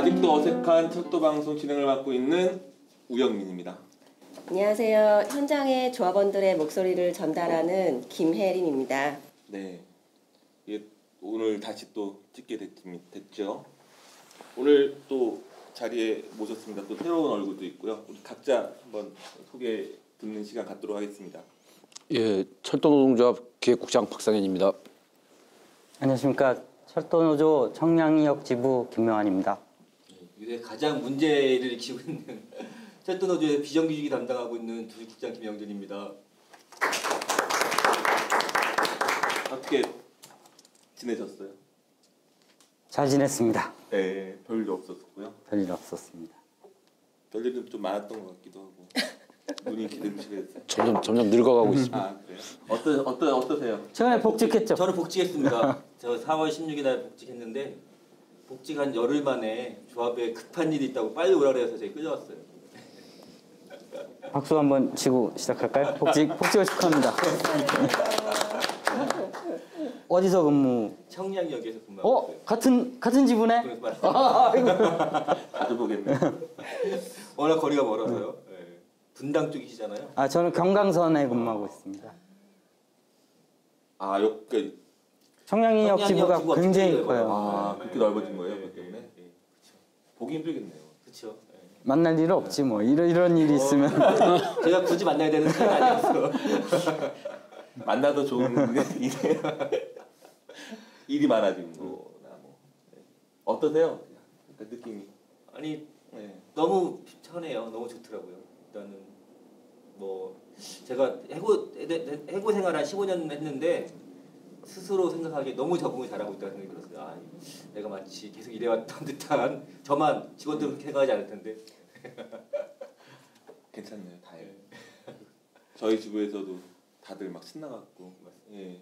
아직도 어색한 철도 방송 진행을 맡고 있는 우영민입니다. 안녕하세요. 현장의 조합원들의 목소리를 전달하는 김혜린입니다. 네, 오늘 다시 또 찍게 됐죠. 오늘 또 자리에 모셨습니다. 또 새로운 얼굴도 있고요. 우리 각자 한번 소개 듣는 시간 갖도록 하겠습니다. 예, 철도노동조합 기획국장 박상현입니다. 안녕하십니까. 철도노조 청량리역 지부 김명환입니다. 요새 가장 문제를 일으키고 있는 철도노조의 비정규직이 담당하고 있는 부국장 김영준입니다. 어떻게 지내셨어요? 잘 지냈습니다. 네, 별일 없었고요. 별일 없었습니다. 별일은 좀 많았던 것 같기도 하고 눈이 기름지겠어요. 점점 늙어가고 있습니다. 아, 그래요? 어떠세요? 최근에 복직했죠? 저는 복직했습니다. 저 4월 16일 날 복직했는데 복직 한 열흘 만에 조합에 급한 일이 있다고 빨리 오라 그래서 저희 끌려왔어요. 박수 한번 치고 시작할까요? 복직을 축하합니다. 어디서 근무? 청량역에서 근무하고 있어요. 같은 지부네? 자주 보겠네요. 워낙 거리가 멀어서요. 네. 분당 쪽이시잖아요. 아, 저는 경강선에 근무하고 있습니다. 아, 청량리역 지부가 굉장히 커요. 아, 그렇게 넓어진 거예요, 그 때문에? 네. 그렇죠. 보기 힘들겠네요. 그렇죠. 네. 만날 일 없지 뭐. 이런 일이 있으면. 제가 굳이 만나야 되는 사람이 아니었어. 만나도 좋은 일이 많아진 거나 뭐. 어떠세요? 그 느낌이? 아니 네. 너무 편해요. 너무 좋더라고요. 일단은 뭐 제가 해고 생활 한 15년 했는데 스스로 생각하기에 너무 적응을 잘하고 있다는 생각이 들었어요. 아, 내가 마치 계속 일해왔던 듯한 저만 직원들 그렇게 생각하지 않을 텐데. 괜찮네요. 다행이에요. 저희 지부에서도 다들 막 신나갖고 예,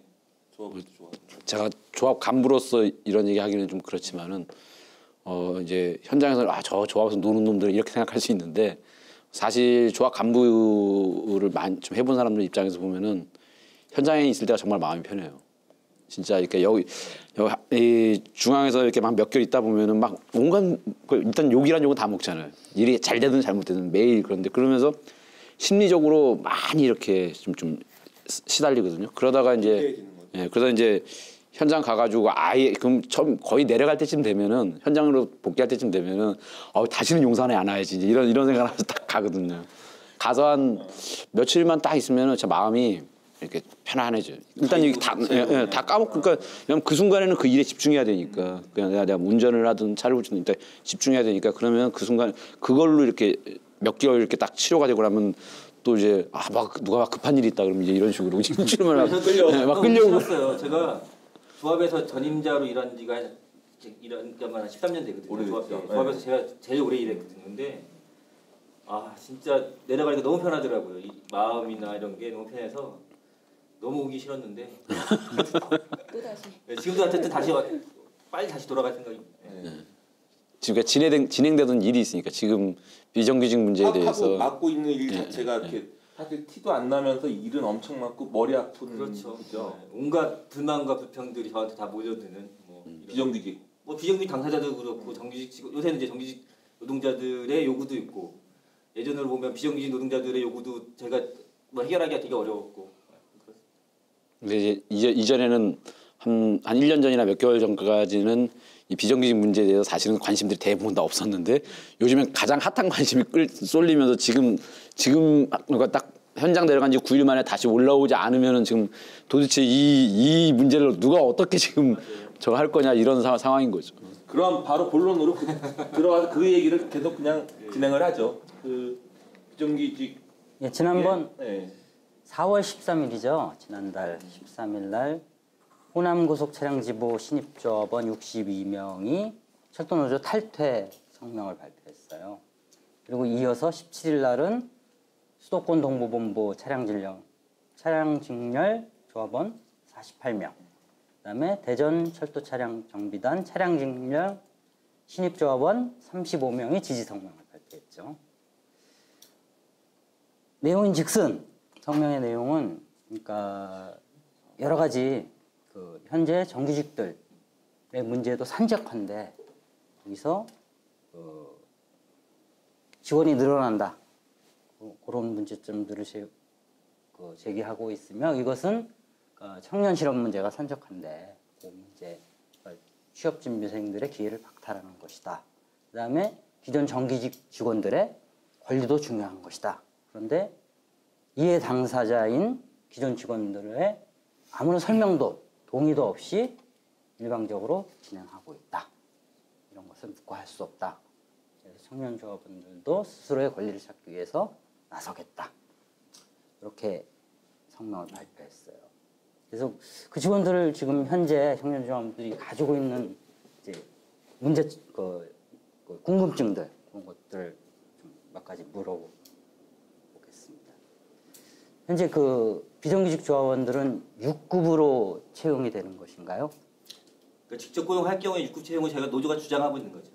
조합도 좋아. 제가 조합 간부로서 이런 얘기 하기는 좀 그렇지만은 이제 현장에서 저 조합에서 노는 놈들 이렇게 생각할 수 있는데 사실 조합 간부를 좀 해본 사람들 입장에서 보면은 현장에 있을 때가 정말 마음이 편해요. 진짜 이렇게 여기 이 중앙에서 이렇게 막 몇 개월 있다 보면은 막 온갖 일단 욕이란 욕은 다 먹잖아요. 일이 잘 되든 잘못되든 매일 그런데 그러면서 심리적으로 많이 이렇게 좀 시달리거든요. 그러다가 이제 현장 가가지고 아예 그럼 처음 거의 내려갈 때쯤 되면은 현장으로 복귀할 때쯤 되면은 다시는 용산에 안 와야지 이런 생각하면서 딱 가거든요. 가서 한 며칠만 딱 있으면은 제 마음이 이렇게 편안해져요. 일단 이게 다 까먹고 그러니까 그 순간에는 그 일에 집중해야 되니까 그냥 내가 운전을 하든 차를 고치든 일단 집중해야 되니까 그러면 그 순간 그걸로 이렇게 몇 개월 이렇게 딱 치료가 되고 나면 또 이제 막 누가 막 급한 일이 있다 그러면 이제 이런 식으로 일주일만 막 끌려오고. 싫었어요. 제가 조합에서 전임자로 일한 지가 한 13년 되거든요. 조합에서 제가 제일 오래 일했거든요. 근데 진짜 내려가니까 너무 편하더라고요. 이 마음이나 이런 게 너무 편해서 너무 오기 싫었는데 또 다시. 네, 지금도 어쨌든 빨리 다시 돌아갈 생각입니다. 네. 지금 진행되던 일이 있으니까 지금 비정규직 문제에 대해서 하고 맡고 있는 일 자체가 이렇게 사실 티도 안 나면서 일은 엄청 많고 머리 아픈 그렇죠. 거죠. 네. 온갖 불만과 불평들이 저한테 다 몰려드는 비정규직. 비정규직 당사자도 그렇고 정규직 요새는 이제 정규직 노동자들의 요구도 있고 예전으로 보면 비정규직 노동자들의 요구도 제가 해결하기가 되게 어려웠고. 근데 이전에는 한 1년 전이나 몇 개월 전까지는 이 비정규직 문제에 대해서 사실은 관심들이 대부분 다 없었는데 요즘엔 가장 핫한 관심이 쏠리면서 지금 그러니까 딱 현장 내려간 지 9일 만에 다시 올라오지 않으면은 지금 도대체 이 문제를 누가 어떻게 지금 저거 할 거냐 이런 상황인 거죠. 그럼 바로 본론으로 들어가서 그 얘기를 계속 그냥 진행을 하죠. 그 비정규직 지난번 4월 13일이죠. 지난달 13일 날 호남고속차량지부 신입조합원 62명이 철도노조 탈퇴 성명을 발표했어요. 그리고 이어서 17일 날은 수도권 동부본부 차량직렬 조합원 48명, 그다음에 대전 철도차량정비단 차량직렬 신입조합원 35명이 지지 성명을 발표했죠. 내용인즉슨 성명의 내용은 그러니까 여러 가지 현재 정규직들의 문제도 산적한데 여기서 직원이 늘어난다. 그런 문제점들을 제기하고 있으며 이것은 청년 실업 문제가 산적한데 그 문제, 취업 준비생들의 기회를 박탈하는 것이다. 그다음에 기존 정규직 직원들의 권리도 중요한 것이다. 그런데 이해 당사자인 기존 직원들의 아무런 설명도 동의도 없이 일방적으로 진행하고 있다. 이런 것을 묵과할 수 없다. 그래서 청년 조합원들도 스스로의 권리를 찾기 위해서 나서겠다. 이렇게 성명을 발표했어요. 그래서 그 직원들을 지금 현재 청년 조합원들이 가지고 있는 이제 문제, 궁금증들 그런 것들 좀 몇 가지 물어보겠습니다. 현재 그 비정규직 조합원들은 6급으로 채용이 되는 것인가요? 그러니까 직접 고용할 경우에 6급 채용을 저희가 노조가 주장하고 있는 거죠.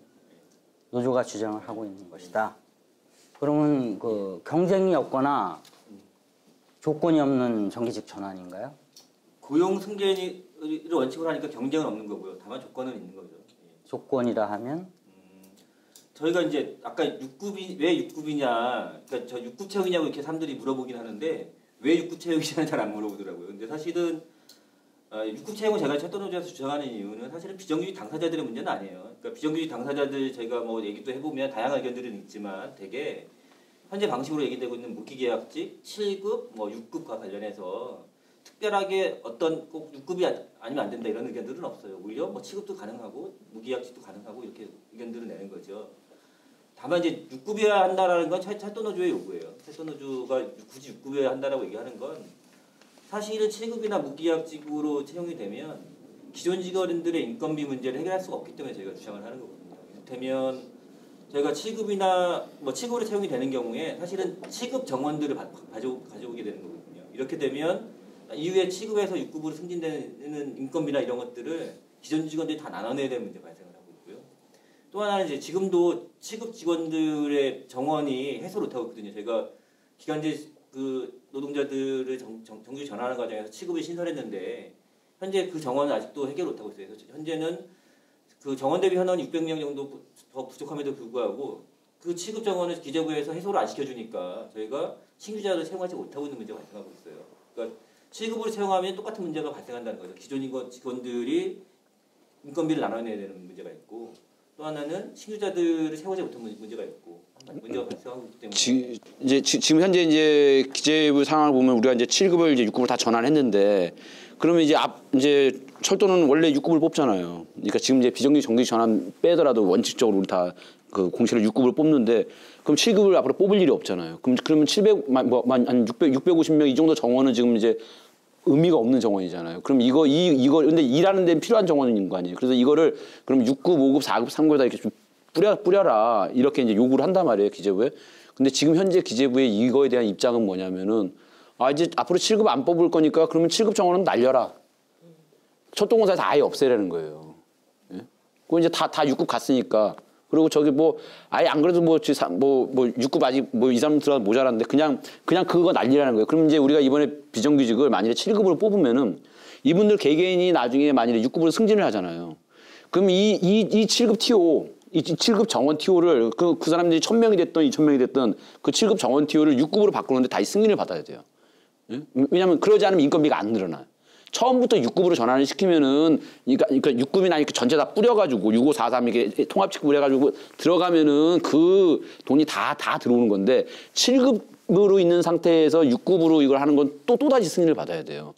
노조가 주장을 하고 있는 것이다. 그러면 그 경쟁이 없거나 조건이 없는 정규직 전환인가요? 고용 승계를 원칙으로 하니까 경쟁은 없는 거고요. 다만 조건은 있는 거죠. 조건이라 하면 저희가 이제 아까 6급이 왜 6급이냐, 그러니까 저 6급 채용이냐고 이렇게 사람들이 물어보긴 하는데 왜 6급 채용이냐는 잘 안 물어보더라고요. 근데 사실은 6급 채용을 제가 철도노조에서 주장하는 이유는 사실은 비정규직 당사자들의 문제는 아니에요. 그러니까 비정규직 당사자들 저희가 뭐 얘기도 해보면 다양한 의견들은 있지만 되게 현재 방식으로 얘기되고 있는 무기계약직 7급, 뭐 6급과 관련해서 특별하게 어떤 꼭 6급이 아니면 안 된다 이런 의견들은 없어요. 오히려 뭐 7급도 가능하고 무기계약직도 가능하고 이렇게 의견들을 내는 거죠. 다만 이제 6급이어야 한다라는 건 철도노조의 요구예요. 철도노조가 굳이 6급이어야 한다라고 얘기하는 건 사실은 7급이나 무기계약직으로 채용이 되면 기존 직원들의 인건비 문제를 해결할 수가 없기 때문에 저희가 주장을 하는 거거든요. 이를테면 저희가 7급이나 뭐 7급으로 채용이 되는 경우에 사실은 7급 정원들을 가져오게 되는 거거든요. 이렇게 되면 이후에 7급에서 6급으로 승진되는 인건비나 이런 것들을 기존 직원들이 다 나눠내야 되는 문제가 발생을 하고 있고요. 또 하나는 이제 지금도 7급 직원들의 정원이 해소를 못하고 있거든요. 저희가 기간제 그 노동자들을 정규직 전환하는 과정에서 7급을 신설했는데 현재 그 정원은 아직도 해결 못하고 있어요. 그래서 현재는 그 정원 대비 현원 600명 정도 더 부족함에도 불구하고 그 7급 정원을 기재부에서 해소를 안 시켜주니까 저희가 신규자를 채용하지 못하고 있는 문제가 발생하고 있어요. 그러니까 7급으로 채용하면 똑같은 문제가 발생한다는 거죠. 기존 직원들이 인건비를 나눠내야 되는 문제가 있고 또 하나는 신규자들을 채용하지 못하는 문제가 있고 문제가 발생하고 있기 때문에 지금 현재 이제 기재부 상황을 보면 우리가 이제 7급을 이제 6급을 다 전환했는데 그러면 이제 철도는 원래 6급을 뽑잖아요. 그러니까 지금 이제 비정규직 정규직 전환 빼더라도 원칙적으로 우리 다 그 공시를 6급을 뽑는데 그럼 7급을 앞으로 뽑을 일이 없잖아요. 그러면 700한 650명 이 정도 정원은 지금 이제 의미가 없는 정원이잖아요. 그럼 이거 근데 일하는 데 필요한 정원인 거 아니에요. 그래서 이거를 그럼 6급, 5급, 4급, 3급에다 이렇게 좀 뿌려라 이렇게 이제 요구를 한단 말이에요, 기재부에. 근데 지금 현재 기재부의 이거에 대한 입장은 뭐냐면은 이제 앞으로 7급 안 뽑을 거니까 그러면 7급 정원은 날려라. 철도공사에서 아예 없애라는 거예요. 예? 그거 이제 다 6급 갔으니까. 그리고 저기 뭐 아예 안 그래도 뭐 6급 아직 뭐 2, 3급 들어가도 모자란데 그냥 그거 난리라는 거예요. 그럼 이제 우리가 이번에 비정규직을 만일에 7급으로 뽑으면은 이분들 개개인이 나중에 만일에 6급으로 승진을 하잖아요. 그럼 이 7급 TO, 이 7급 정원 TO를 그 사람들이 1000명이 됐든 2000명이 됐든 그 7급 정원 TO를 6급으로 바꾸는데 다시 승인을 받아야 돼요. 예? 왜냐하면 그러지 않으면 인건비가 안 늘어나요. 처음부터 6급으로 전환을 시키면은, 그러니까 6급이나 이렇게 전체 다 뿌려가지고 6543 이게 통합직급을 해가지고 들어가면은 그 돈이 다 들어오는 건데 7급으로 있는 상태에서 6급으로 이걸 하는 건 또다시 승인을 받아야 돼요.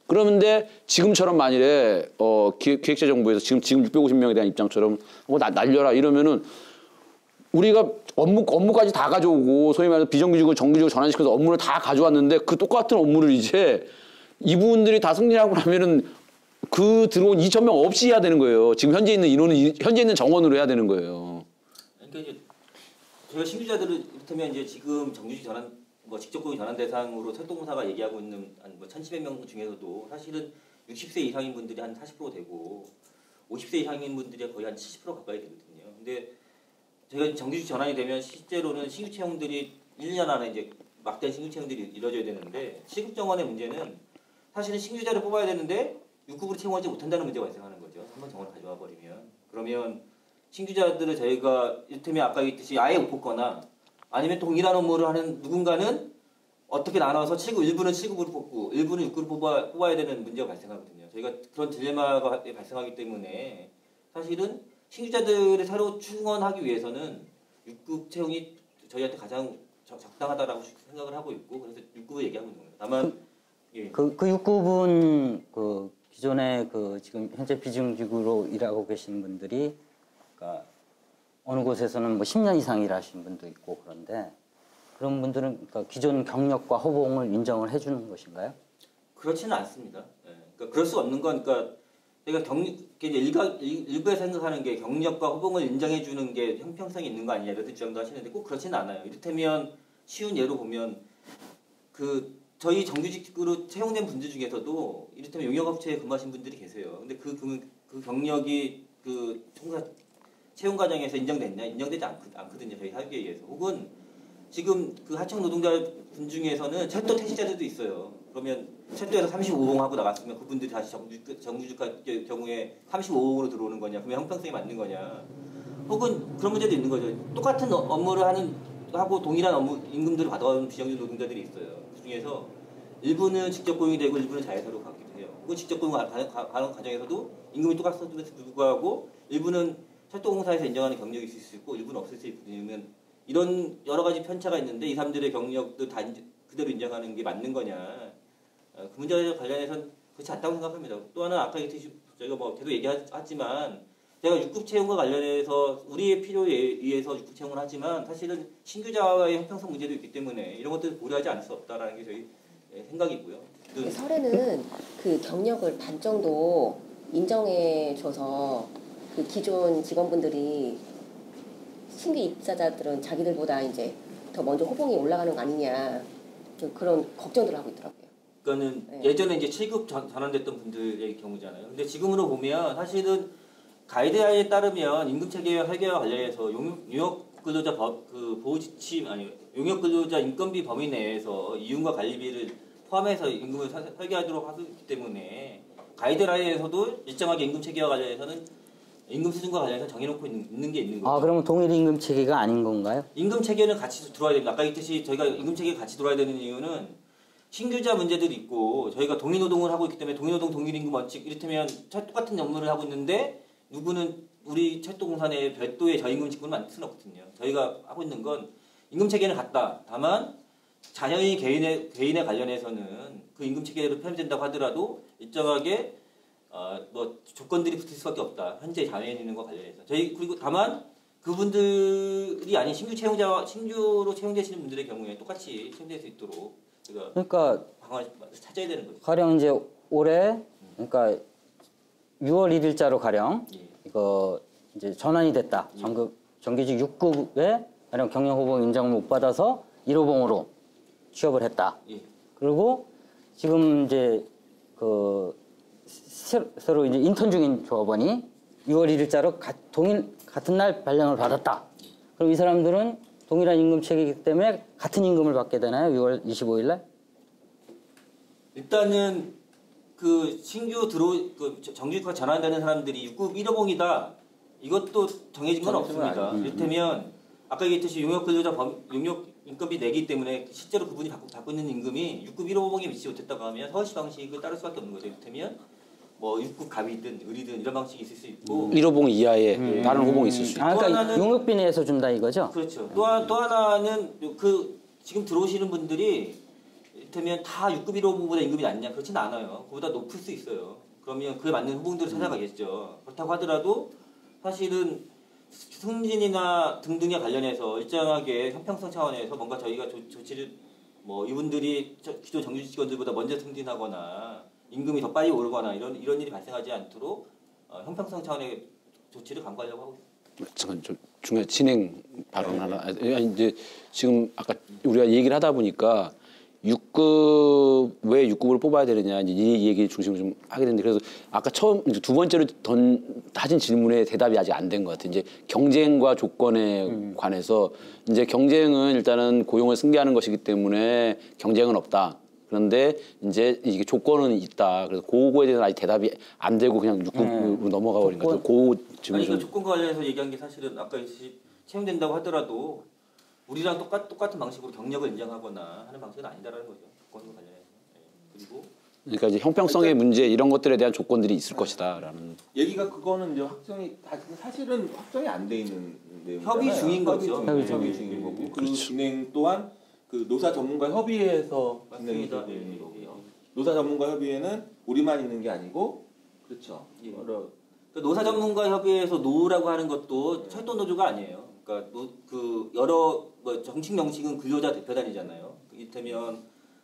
그런데 지금처럼 만일에 기획재정부에서 지금 650명에 대한 입장처럼 날려라 이러면은 우리가 업무까지 다 가져오고 소위 말해서 비정규직을 정규직으로 전환시켜서 업무를 다 가져왔는데 그 똑같은 업무를 이제 이분들이 다 승진하고 나면은 그 들어온 2,000명 없이 해야 되는 거예요. 지금 현재 있는 인원은 현재 있는 정원으로 해야 되는 거예요. 그러니까 이제 저희가 신규자들을 이를테면 이제 지금 정규직 전환 뭐 직접 고용 전환 대상으로 철도공사가 얘기하고 있는 한 뭐 1,700명 중에서도 사실은 60세 이상인 분들이 한 40% 되고 50세 이상인 분들이 거의 한 70% 가까이 되거든요. 근데 저희가 정규직 전환이 되면 실제로는 신규 채용들이 1년 안에 이제 막대한 신규 채용들이 이루어져야 되는데 7급 정원의 문제는 사실은 신규자를 뽑아야 되는데 6급으로 채용하지 못한다는 문제가 발생하는 거죠. 한번 정원을 가져와 버리면. 그러면 신규자들을 저희가 이를테면 아까 얘기했듯이 아예 못 뽑거나 아니면 동일한 업무를 하는 누군가는 어떻게 나눠서 일부는 7급으로 뽑고 일부는 6급으로 뽑아야 되는 문제가 발생하거든요. 저희가 그런 딜레마가 발생하기 때문에 사실은 신규자들을 새로 충원하기 위해서는 6급 채용이 저희한테 가장 적당하다라고 생각을 하고 있고 그래서 6급을 얘기하고 있는 겁니다. 다만 예. 그 6급은 그 기존에 그 지금 현재 비정규직으로 일하고 계신 분들이 그러니까 어느 곳에서는 뭐 10년 이상 일하신 분도 있고 그런데 그런 분들은 그러니까 기존 경력과 호봉을 인정을 해주는 것인가요? 그렇지는 않습니다. 예. 그러니까 그럴 수 없는 건 그러니까 내가 일부에 생각하는 게 경력과 호봉을 인정해 주는 게 형평성이 있는 거 아니냐 이런 주장도 하시는데 꼭 그렇지는 않아요. 이를테면 쉬운 예로 보면 그 저희 정규직으로 채용된 분들 중에서도 이를테면 용역업체에 근무하신 분들이 계세요. 근데 그 경력이 그 채용 과정에서 인정됐냐? 인정되지 않거든요. 저희 사회에 의해서. 혹은 지금 그 하청 노동자분 중에서는 철도 택시자들도 있어요. 그러면 철도에서 35봉 하고 나갔으면 그분들이 다시 정규직 경우에 35봉으로 들어오는 거냐? 그러면 형평성이 맞는 거냐? 혹은 그런 문제도 있는 거죠. 똑같은 업무를 하고 동일한 업무 임금들을 받아오는 비정규직 노동자들이 있어요. 그 중에서 일부는 직접 고용이 되고 일부는 자회사로 가기도 해요. 혹은 직접 고용 가는 과정에서도 임금이 똑같음에도 불구하고 일부는 철도공사에서 인정하는 경력이 있을 수 있고 일부는 없을 수 있으면 이런 여러 가지 편차가 있는데 이 사람들의 경력도 다 그대로 인정하는 게 맞는 거냐 그 문제에 관련해서는 그렇지 않다고 생각합니다. 또 하나 아까 저희가 뭐 계속 얘기하지만 제가 6급 채용과 관련해서 우리의 필요에 의해서 6급 채용을 하지만 사실은 신규자와의 형평성 문제도 있기 때문에 이런 것들을 고려하지 않을 수 없다라는 게 저희 생각이고요. 설에는 그 경력을 반 정도 인정해줘서 그 기존 직원분들이 신규 입사자들은 자기들보다 이제 더 먼저 호봉이 올라가는 거 아니냐 그런 걱정들을 하고 있더라고요. 그러니까는 네. 예전에 이제 7급 전환됐던 분들의 경우잖아요. 근데 지금으로 보면 사실은 가이드라인에 따르면 임금 체계 설계와 관련해서 용역 근로자 보호 지침 아니 용역 근로자 인건비 범위 내에서 이윤과 관리비를 포함해서 임금을 설계하도록 하기 때문에 가이드라인에서도 일정하게 임금 체계와 관련해서는 임금 수준과 관련해서 정해놓고 있는 게 있는 거죠. 아 그러면 동일 임금 체계가 아닌 건가요? 임금 체계는 같이 들어와야 됩니다. 아까 얘기했듯이 저희가 임금 체계가 같이 들어와야 되는 이유는 신규자 문제들이 있고 저희가 동일노동을 하고 있기 때문에 동일노동 동일임금 원칙 이를테면 똑같은 업무를 하고 있는데 누구는 우리 철도공사 내에 별도의 저임금 직군을 만들 수는 없거든요. 저희가 하고 있는 건 임금 체계는 같다. 다만 자녀인 개인에 관련해서는 그 임금 체계로 편입된다고 하더라도 일정하게 뭐 조건들이 붙을 수밖에 없다. 현재 장애인과 관련해서 그리고 다만 그분들이 아닌 신규로 채용되시는 분들의 경우에 똑같이 채용될 수 있도록 제가 그러니까 방안을 찾아야 되는 거죠. 가령 이제 올해 그러니까 6월 1일자로 가령 예. 이거 이제 전환이 됐다. 정규직 6급에 가령 경력 호봉 인정을 못 받아서 1호봉으로 취업을 했다. 예. 그리고 지금 이제 그 새로 이제 인턴 중인 조합원이 6월 1일자로 같은 날 발령을 받았다. 그럼 이 사람들은 동일한 임금 체계이기 때문에 같은 임금을 받게 되나요? 6월 25일 날? 일단은 그 신규 정규직화 전환되는 사람들이 6급 1호봉이다. 이것도 정해진 건 없습니다. 이를테면 아까 얘기했듯이 용역 인건비 내기 때문에 실제로 그분이 받고 있는 임금이 6급 1호봉에 미치지 못했다고 하면 서울시 방식을 따를 수밖에 없는 거죠. 이를테면 뭐 6급 갑이든 을이든 이런 방식이 있을 수 있고 1호봉 이하에 다른 호봉이 있을 수 있고. 그러니까 하나는 용역비 내에서 준다 이거죠? 그렇죠. 또 하나는 그 지금 들어오시는 분들이 이를테면 다 6급 1호봉보다 임금이 낮냐? 그렇지는 않아요. 그보다 높을 수 있어요. 그러면 그에 맞는 호봉들을 찾아가겠죠. 그렇다고 하더라도 사실은 승진이나 등등에 관련해서 일정하게 형평성 차원에서 뭔가 저희가 조치를 뭐 이분들이 기존 정규직 직원들보다 먼저 승진하거나 임금이 더 빨리 오르거나 이런 일이 발생하지 않도록 형평성 차원의 조치를 강구하려고 하고 있습니다. 잠깐 좀 중간에 진행 발언 하나. 아니, 이제 지금 아까 우리가 얘기를 하다 보니까 6급 왜 6급을 뽑아야 되느냐 이제 이 얘기 중심으로 좀 하게 됐는데 그래서 아까 처음 이제 두 번째로 하신 질문에 대답이 아직 안 된 것 같아요. 이제 경쟁과 조건에 관해서 이제 경쟁은 일단은 고용을 승계하는 것이기 때문에 경쟁은 없다. 그런데 이제 이게 조건은 있다. 그래서 그거에 대해서 아직 대답이 안 되고 그냥 6급으로 넘어가 버린 거죠. 그 지금 아니 그 좀 조건과 관련해서 얘기한 게 사실은 아까 채용된다고 하더라도 우리랑 똑같은 방식으로 경력을 인정하거나 하는 방식은 아니다라는 거죠. 조건과 관련해서. 네. 그리고 그러니까 이제 형평성의 문제 이런 것들에 대한 조건들이 있을 것이다라는. 얘기가 그거는 이제 사실은 확정이 안 돼 있는 내용. 협의 중인 거죠. 협의 중인 거고 그리고 그렇죠. 진행 또한 그 노사 전문가 협의회에서 진행이 맞습니다. 되고 있는 예, 거고요. 예, 예. 노사 전문가 협의회는 우리만 있는 게 아니고 그렇죠. 예. 여러 그 노사 전문가 협의회에서 노라고 하는 것도 철도 노조가 아니에요. 그러니까 그 여러 뭐 정식 명칭은 근로자 대표단이잖아요. 이를테면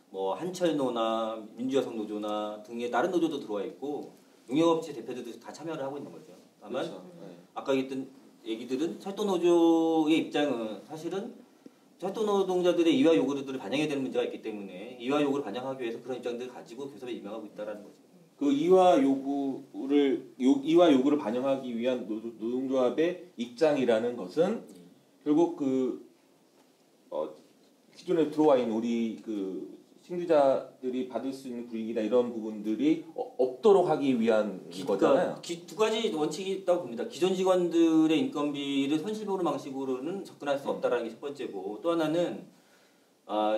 뭐 한철노나 민주여성 노조나 등의 다른 노조도 들어와 있고 용역업체 대표들도 다 참여를 하고 있는 거죠. 다만 그렇죠. 네. 아까 했던 얘기들은 철도 노조의 입장은 사실은 철도 노동자들의 이와 요구들을 반영해야 되는 문제가 있기 때문에 이와 요구를 반영하기 위해서 그런 입장들을 가지고 교섭에 임명하고 있다라는 거죠. 그 이와 요구를 반영하기 위한 노동조합의 입장이라는 것은 결국 기존에 들어와 있는 우리 그 신규자들이 받을 수 있는 불이익이나 이런 부분들이 없도록 하기 위한 거잖아요. 두 가지 원칙이 있다고 봅니다. 기존 직원들의 인건비를 손실보는 방식으로는 접근할 수 없다라는 게 첫 번째고 또 하나는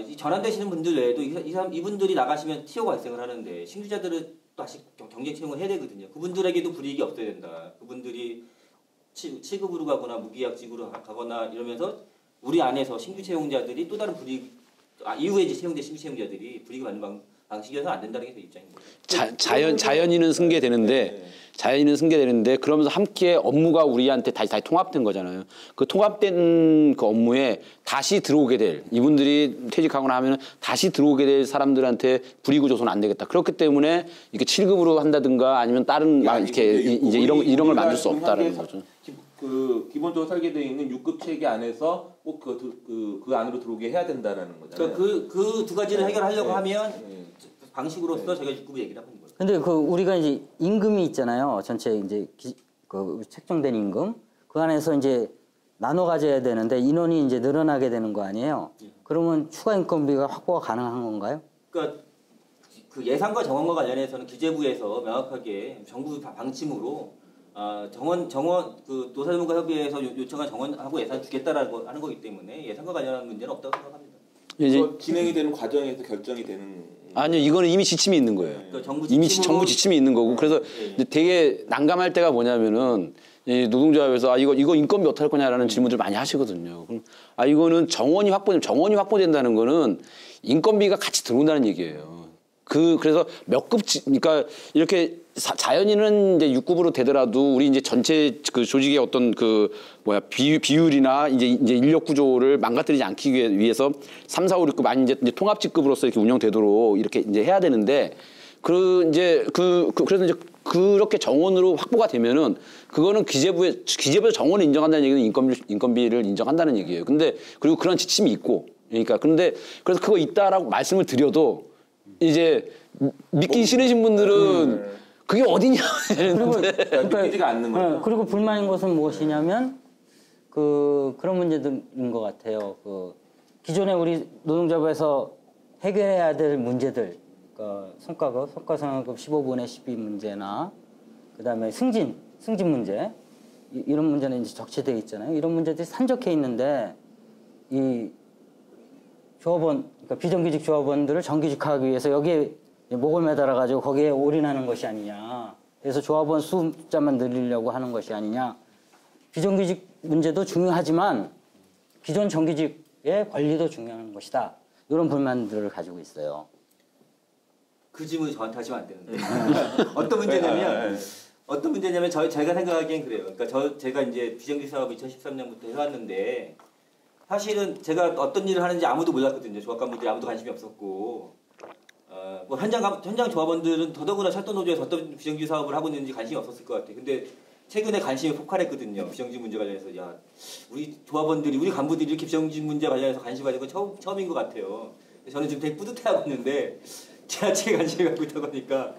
이 전환되시는 분들 외에도 이분들이 나가시면 TO가 발생을 하는데 신규자들은 다시 경쟁 채용을 해야 되거든요. 그분들에게도 불이익이 없어야 된다. 그분들이 7급으로 가거나 무계약직으로 가거나 이러면서 우리 안에서 신규 채용자들이 또 다른 불이익 이후에 이제 채용된 신규 채용자들이 불이익을 받는 방식이어서 안 된다는 게 그 입장입니다. 자연인은 승계되는데 네. 자연인은 승계되는데 그러면서 함께 업무가 우리한테 다시 통합된 거잖아요. 그 통합된 그 업무에 다시 들어오게 될 이분들이 퇴직하거나 하면 다시 들어오게 될 사람들한테 불이익을 줘서는 안 되겠다. 그렇기 때문에 이렇게 7급으로 한다든가 아니면 다른 막 이렇게 이제 이런 걸 만들 수 없다라는 거죠. 그 기본적으로 설계되어 있는 6급 체계 안에서 꼭 그 안으로 들어오게 해야 된다라는 거잖아요. 그러니까 그 두 가지를 해결하려고 네. 하면 네. 방식으로서 제가 6급 얘기를 하고 있는 거예요. 근데 그 우리가 이제 임금이 있잖아요. 전체 이제 그 책정된 임금. 그 안에서 이제 나눠 가져야 되는데 인원이 이제 늘어나게 되는 거 아니에요? 그러면 추가 인건비가 확보가 가능한 건가요? 그러니까 그 예산과 정원과 관련해서는 기재부에서 명확하게 정부 방침으로 정원 그 노사전문가 협의회에서 요청한 정원하고 예산 주겠다라고 하는 거기 때문에 예산과 관련한 문제는 없다고 생각합니다. 이제 진행이 되는 과정에서 결정이 되는. 아니요, 이거는 이미 지침이 있는 거예요. 그러니까 정부 이미 지침으로- 정부 지침이 있는 거고 그래서 이제 되게 난감할 때가 뭐냐면은 이 노동조합에서 이거 인건비 어떻게 할 거냐라는 질문들 많이 하시거든요. 그럼 이거는 정원이 확보된다는 거는 인건비가 같이 들어온다는 얘기예요. 그래서 몇 급, 그러니까 이렇게 자연인은 이제 6급으로 되더라도 우리 이제 전체 그 조직의 어떤 비율이나 이제 인력 구조를 망가뜨리지 않기 위해서 3, 4, 5, 6급 아니 이제 통합직급으로서 이렇게 운영되도록 이렇게 이제 해야 되는데 그래서 이제 그렇게 정원으로 확보가 되면은 그거는 기재부에서 정원을 인정한다는 얘기는 인건비를 인정한다는 얘기예요. 근데 그리고 그런 지침이 있고 그러니까 그래서 그거 있다라고 말씀을 드려도 이제 믿기 싫으신 분들은 그게 어디냐. 믿기지가 않는 거죠. 그리고 불만인 것은 무엇이냐면 그런 문제들인 것 같아요. 기존에 우리 노동조합에서 해결해야 될 문제들, 그러니까 성과상여급 15분의 12 문제나 그다음에 승진 문제 이런 문제는 이제 적시되어 있잖아요. 이런 문제들이 산적해 있는데 이 조합원, 그러니까 비정규직 조합원들을 정규직화하기 위해서 여기에 목을 매달아 가지고 거기에 올인하는 것이 아니냐. 그래서 조합원 숫자만 늘리려고 하는 것이 아니냐. 비정규직 문제도 중요하지만 기존 정규직의 권리도 중요한 것이다. 이런 불만들을 가지고 있어요. 그 질문을 저한테 하시면 안 되는데 어떤 문제냐면 저희가 생각하기엔 그래요. 그러니까 제가 이제 비정규직 사업 2013년부터 해왔는데 사실은 제가 어떤 일을 하는지 아무도 몰랐거든요. 조합관분들이 아무도 관심이 없었고 뭐 현장 조합원들은 더더구나 철도노조에서 어떤 비정규직 사업을 하고 있는지 관심이 없었을 것 같아요. 근데 최근에 관심이 폭발했거든요. 비정규직 문제 관련해서 야 우리 조합원들이 우리 간부들이 이렇게 비정규직 문제 관련해서 관심 가지고 처음인 것 같아요. 저는 지금 되게 뿌듯해하고 있는데 지나치게 관심이 갖고 있다 보니까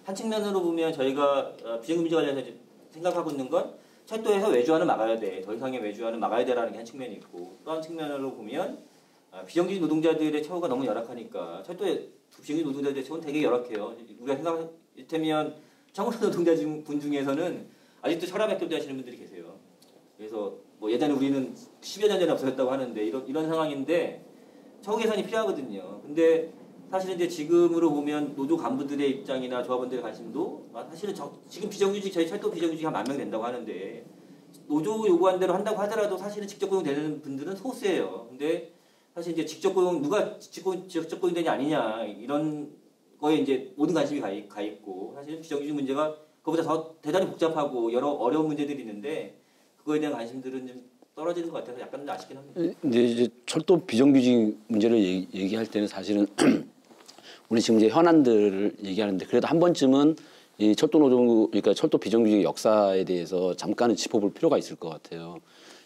한 측면으로 보면 저희가 비정규직 문제 관련해서 생각하고 있는 건 철도에서 외주화는 막아야 돼. 더 이상의 외주화는 막아야 돼라는 게 한 측면이 있고 또 한 측면으로 보면 비정규직 노동자들의 처우가 너무 열악하니까 철도의 비정규직 노동자들의 처우는 되게 열악해요. 우리가 생각할 때면 청소년 노동자 분 중에서는 아직도 혈압 백혈도 하시는 분들이 계세요. 그래서 뭐 예전에 우리는 10여 년 전에 없어졌다고 하는데 이런 상황인데 처우 개선이 필요하거든요. 근데 사실은 이제 지금으로 보면 노조 간부들의 입장이나 조합원들의 관심도 사실은 지금 비정규직 저희 철도 비정규직 한 10,000명 된다고 하는데 노조 요구한 대로 한다고 하더라도 사실은 직접 고용되는 분들은 소수예요. 근데 사실 이제 직접 고용 누가 직접 고용되냐 아니냐 이런 거에 이제 모든 관심이 가 있고 사실은 비정규직 문제가 그보다 더 대단히 복잡하고 여러 어려운 문제들이 있는데 그거에 대한 관심들은 좀 떨어지는 것 같아서 약간 아쉽긴 합니다. 근데 이제 철도 비정규직 문제를 얘기할 때는 사실은 우리 지금 이제 현안들을 얘기하는데 그래도 한 번쯤은 이 철도 노조 그러니까 철도 비정규직 역사에 대해서 잠깐은 짚어볼 필요가 있을 것 같아요.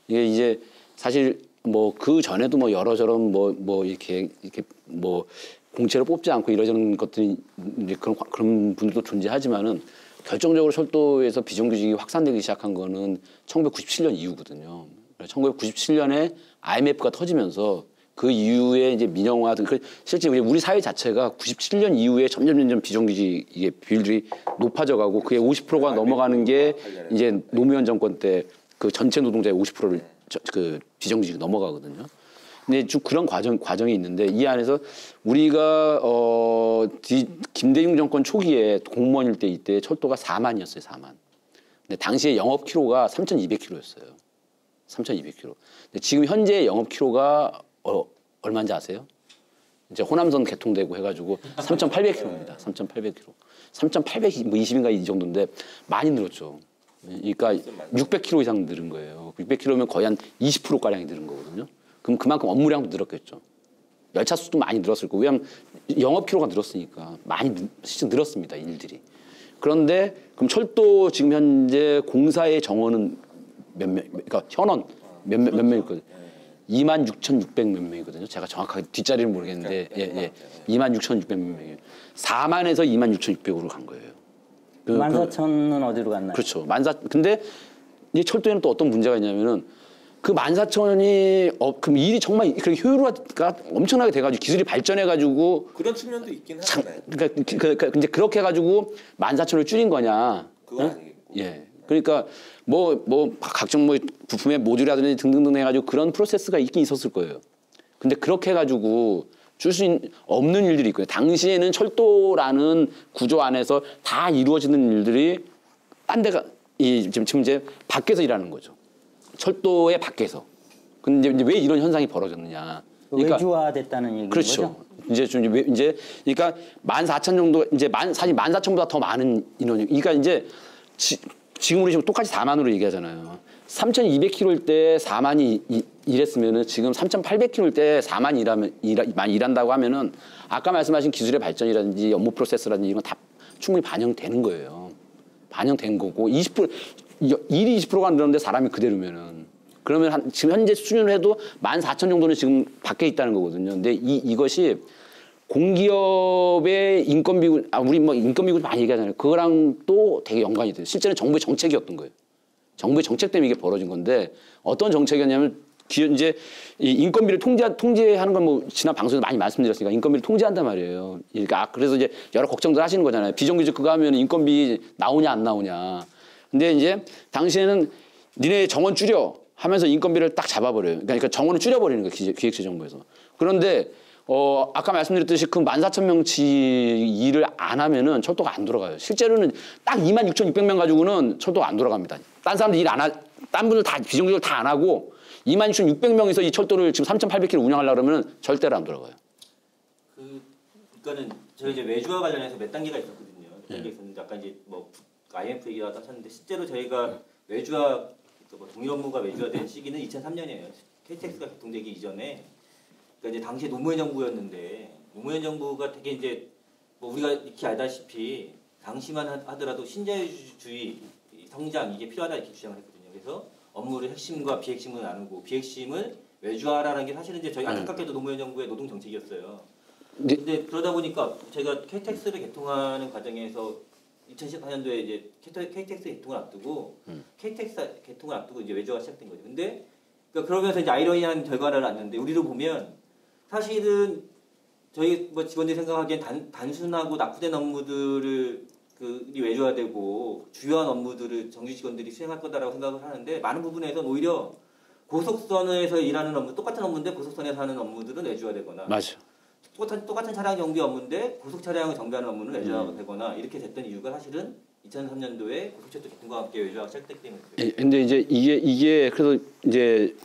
이게 이제 사실 뭐 그 전에도 뭐 여러저런 뭐 이렇게 뭐 공채로 뽑지 않고 이러저런 것들이 이제 그런 분들도 존재하지만은 결정적으로 철도에서 비정규직이 확산되기 시작한 거는 1997년 이후거든요. 1997년에 IMF가 터지면서 그 이후에 이제 민영화 등 실제 우리 사회 자체가 97년 이후에 점점 비정규직의 비율이 높아져가고 그게 50%가 넘어가는 게 이제 노무현 정권 때 그 전체 노동자의 50%를 그 비정규직이 넘어가거든요. 근데 쭉 그런 과정이 있는데 이 안에서 우리가 김대중 정권 초기에 공무원일 때 이때 철도가 4만이었어요. 4만. 근데 당시에 영업 키로가 3,200km였어요. 3,200km. 근데 지금 현재 영업 키로가 얼마인지 아세요? 이제 호남선 개통되고 해가지고 3,800km입니다. 3,800km. 3,820인가 이 정도인데 많이 늘었죠. 그러니까 600km 이상 늘은 거예요. 600km면 거의 한 20%가량이 늘은 거거든요. 그럼 그만큼 업무량도 늘었겠죠. 열차 수도 많이 늘었을 거고. 왜냐하면 영업키로가 늘었으니까 실제 늘었습니다. 일들이. 그런데 그럼 철도 지금 현재 공사의 정원은 그러니까 현원 몇 명이거든요. 26,600 몇 명이거든요. 제가 정확하게 뒷자리를 모르겠는데 26,600 몇 명이에요. 4만에서 26,600으로 간 거예요. 14,000은 어디로 갔나요? 그렇죠. 근데 이 철도에는 또 어떤 문제가 있냐면은 그 14,000이 그럼 일이 정말 그렇게 효율화가 엄청나게 돼가지고 기술이 발전해가지고 그런 측면도 있긴 하잖아요. 그러니까 이제 그렇게 해가지고 14,000을 줄인 거냐? 그건 아니겠고. 예. 그러니까 뭐 각종 뭐 부품의 모듈이라든지 등등등 해가지고 그런 프로세스가 있긴 있었을 거예요. 근데 그렇게 해가지고 줄 수 없는 일들이 있거든요. 당시에는 철도라는 구조 안에서 다 이루어지는 일들이 딴 데가 지금 이제 밖에서 일하는 거죠. 철도의 밖에서. 근데 이제 왜 이런 현상이 벌어졌느냐? 그러니까 외주화됐다는 얘기인 그렇죠. 거죠? 이제 그러니까 14,000 정도 이제 사실 14,000보다 더 많은 인원이. 그러니까 이제 지금 우리 지금 똑같이 4만으로 얘기하잖아요. 3,200km일 때 4만이 일했으면은 지금 3,800km일 때 4만 일한다고 하면은 아까 말씀하신 기술의 발전이라든지 업무 프로세스라든지 이런 건 다 충분히 반영되는 거예요. 반영된 거고 20% 일이 20%가 늘었는데 사람이 그대로면은 그러면 지금 현재 수준으로 해도 14,000 정도는 지금 밖에 있다는 거거든요. 근데 이것이 공기업의 인건비, 우리 뭐 인건비고 많이 얘기하잖아요. 그거랑 또 되게 연관이 돼요. 실제는 정부의 정책이었던 거예요. 정부의 정책 때문에 이게 벌어진 건데 어떤 정책이었냐면 이제 이 인건비를 통제하는 건 뭐 지난 방송에서 많이 말씀드렸으니까 인건비를 통제한단 말이에요. 그러니까 그래서 이제 여러 걱정들 하시는 거잖아요. 비정규직 그거 하면 인건비 나오냐 안 나오냐. 근데 이제 당시에는 니네 정원 줄여 하면서 인건비를 딱 잡아버려요. 그러니까 정원을 줄여버리는 거예요. 기획재정부에서. 그런데 아까 말씀드렸듯이 그 14,000명치 일을 안 하면은 철도가 안 돌아가요. 실제로는 딱 26,600명 가지고는 철도가 안 돌아갑니다. 딴 사람들 일 안 딴 분들 다 비정규직을 다 안 하고 26,600명에서 이 철도를 지금 3,800km 운영하려고 그러면 절대로 안 돌아가요. 그러니까는 저희 이제 외주화 관련해서 몇 단계가 있었거든요. 단계 있었는데 아까 이제 뭐 IMF 얘기가 하셨는데 실제로 저희가 외주화 뭐 동일 업무가 외주화된 시기는 2003년이에요. KTX가 개통되기 이전에 그러니까 이제 당시에 노무현 정부였는데 노무현 정부가 되게 이제 뭐 우리가 이렇게 알다시피 당시만 하더라도 신자유주의 성장 이게 필요하다 이렇게 주장을 했거든요. 그래서 업무를 핵심과 비핵심을 나누고 비핵심을 외주화하라는 게 사실은 이제 저희 안타깝게도 노무현 정부의 노동 정책이었어요. 근데 그러다 보니까 제가 KTX를 개통하는 과정에서 2014년도에 이제 KTX 개통을 앞두고 KTX 개통을 앞두고 이제 외주화가 시작된 거죠. 근데 그러니까 그러면서 이제 아이러니한 결과를 낳는데 우리로 보면 사실은 저희 뭐 직원들이 생각하기엔 단순하고 납부된 업무들을 외주화되고 주요한 업무들을 정규 직원들이 수행할 거다라고 생각을 하는데 많은 부분에서는 오히려 고속선에서 일하는 업무 똑같은 업무인데 고속선에서 하는 업무들은 외주화되거나 맞아. 똑같은 차량 정비 업무인데 고속 차량을 정비하는 업무는 외주화가 되거나 이렇게 됐던 이유가 사실은 2003년도에 고속철도 개통과 함께 외주화가 시작됐기 때문에. 근데 이제 이게 그래서 이제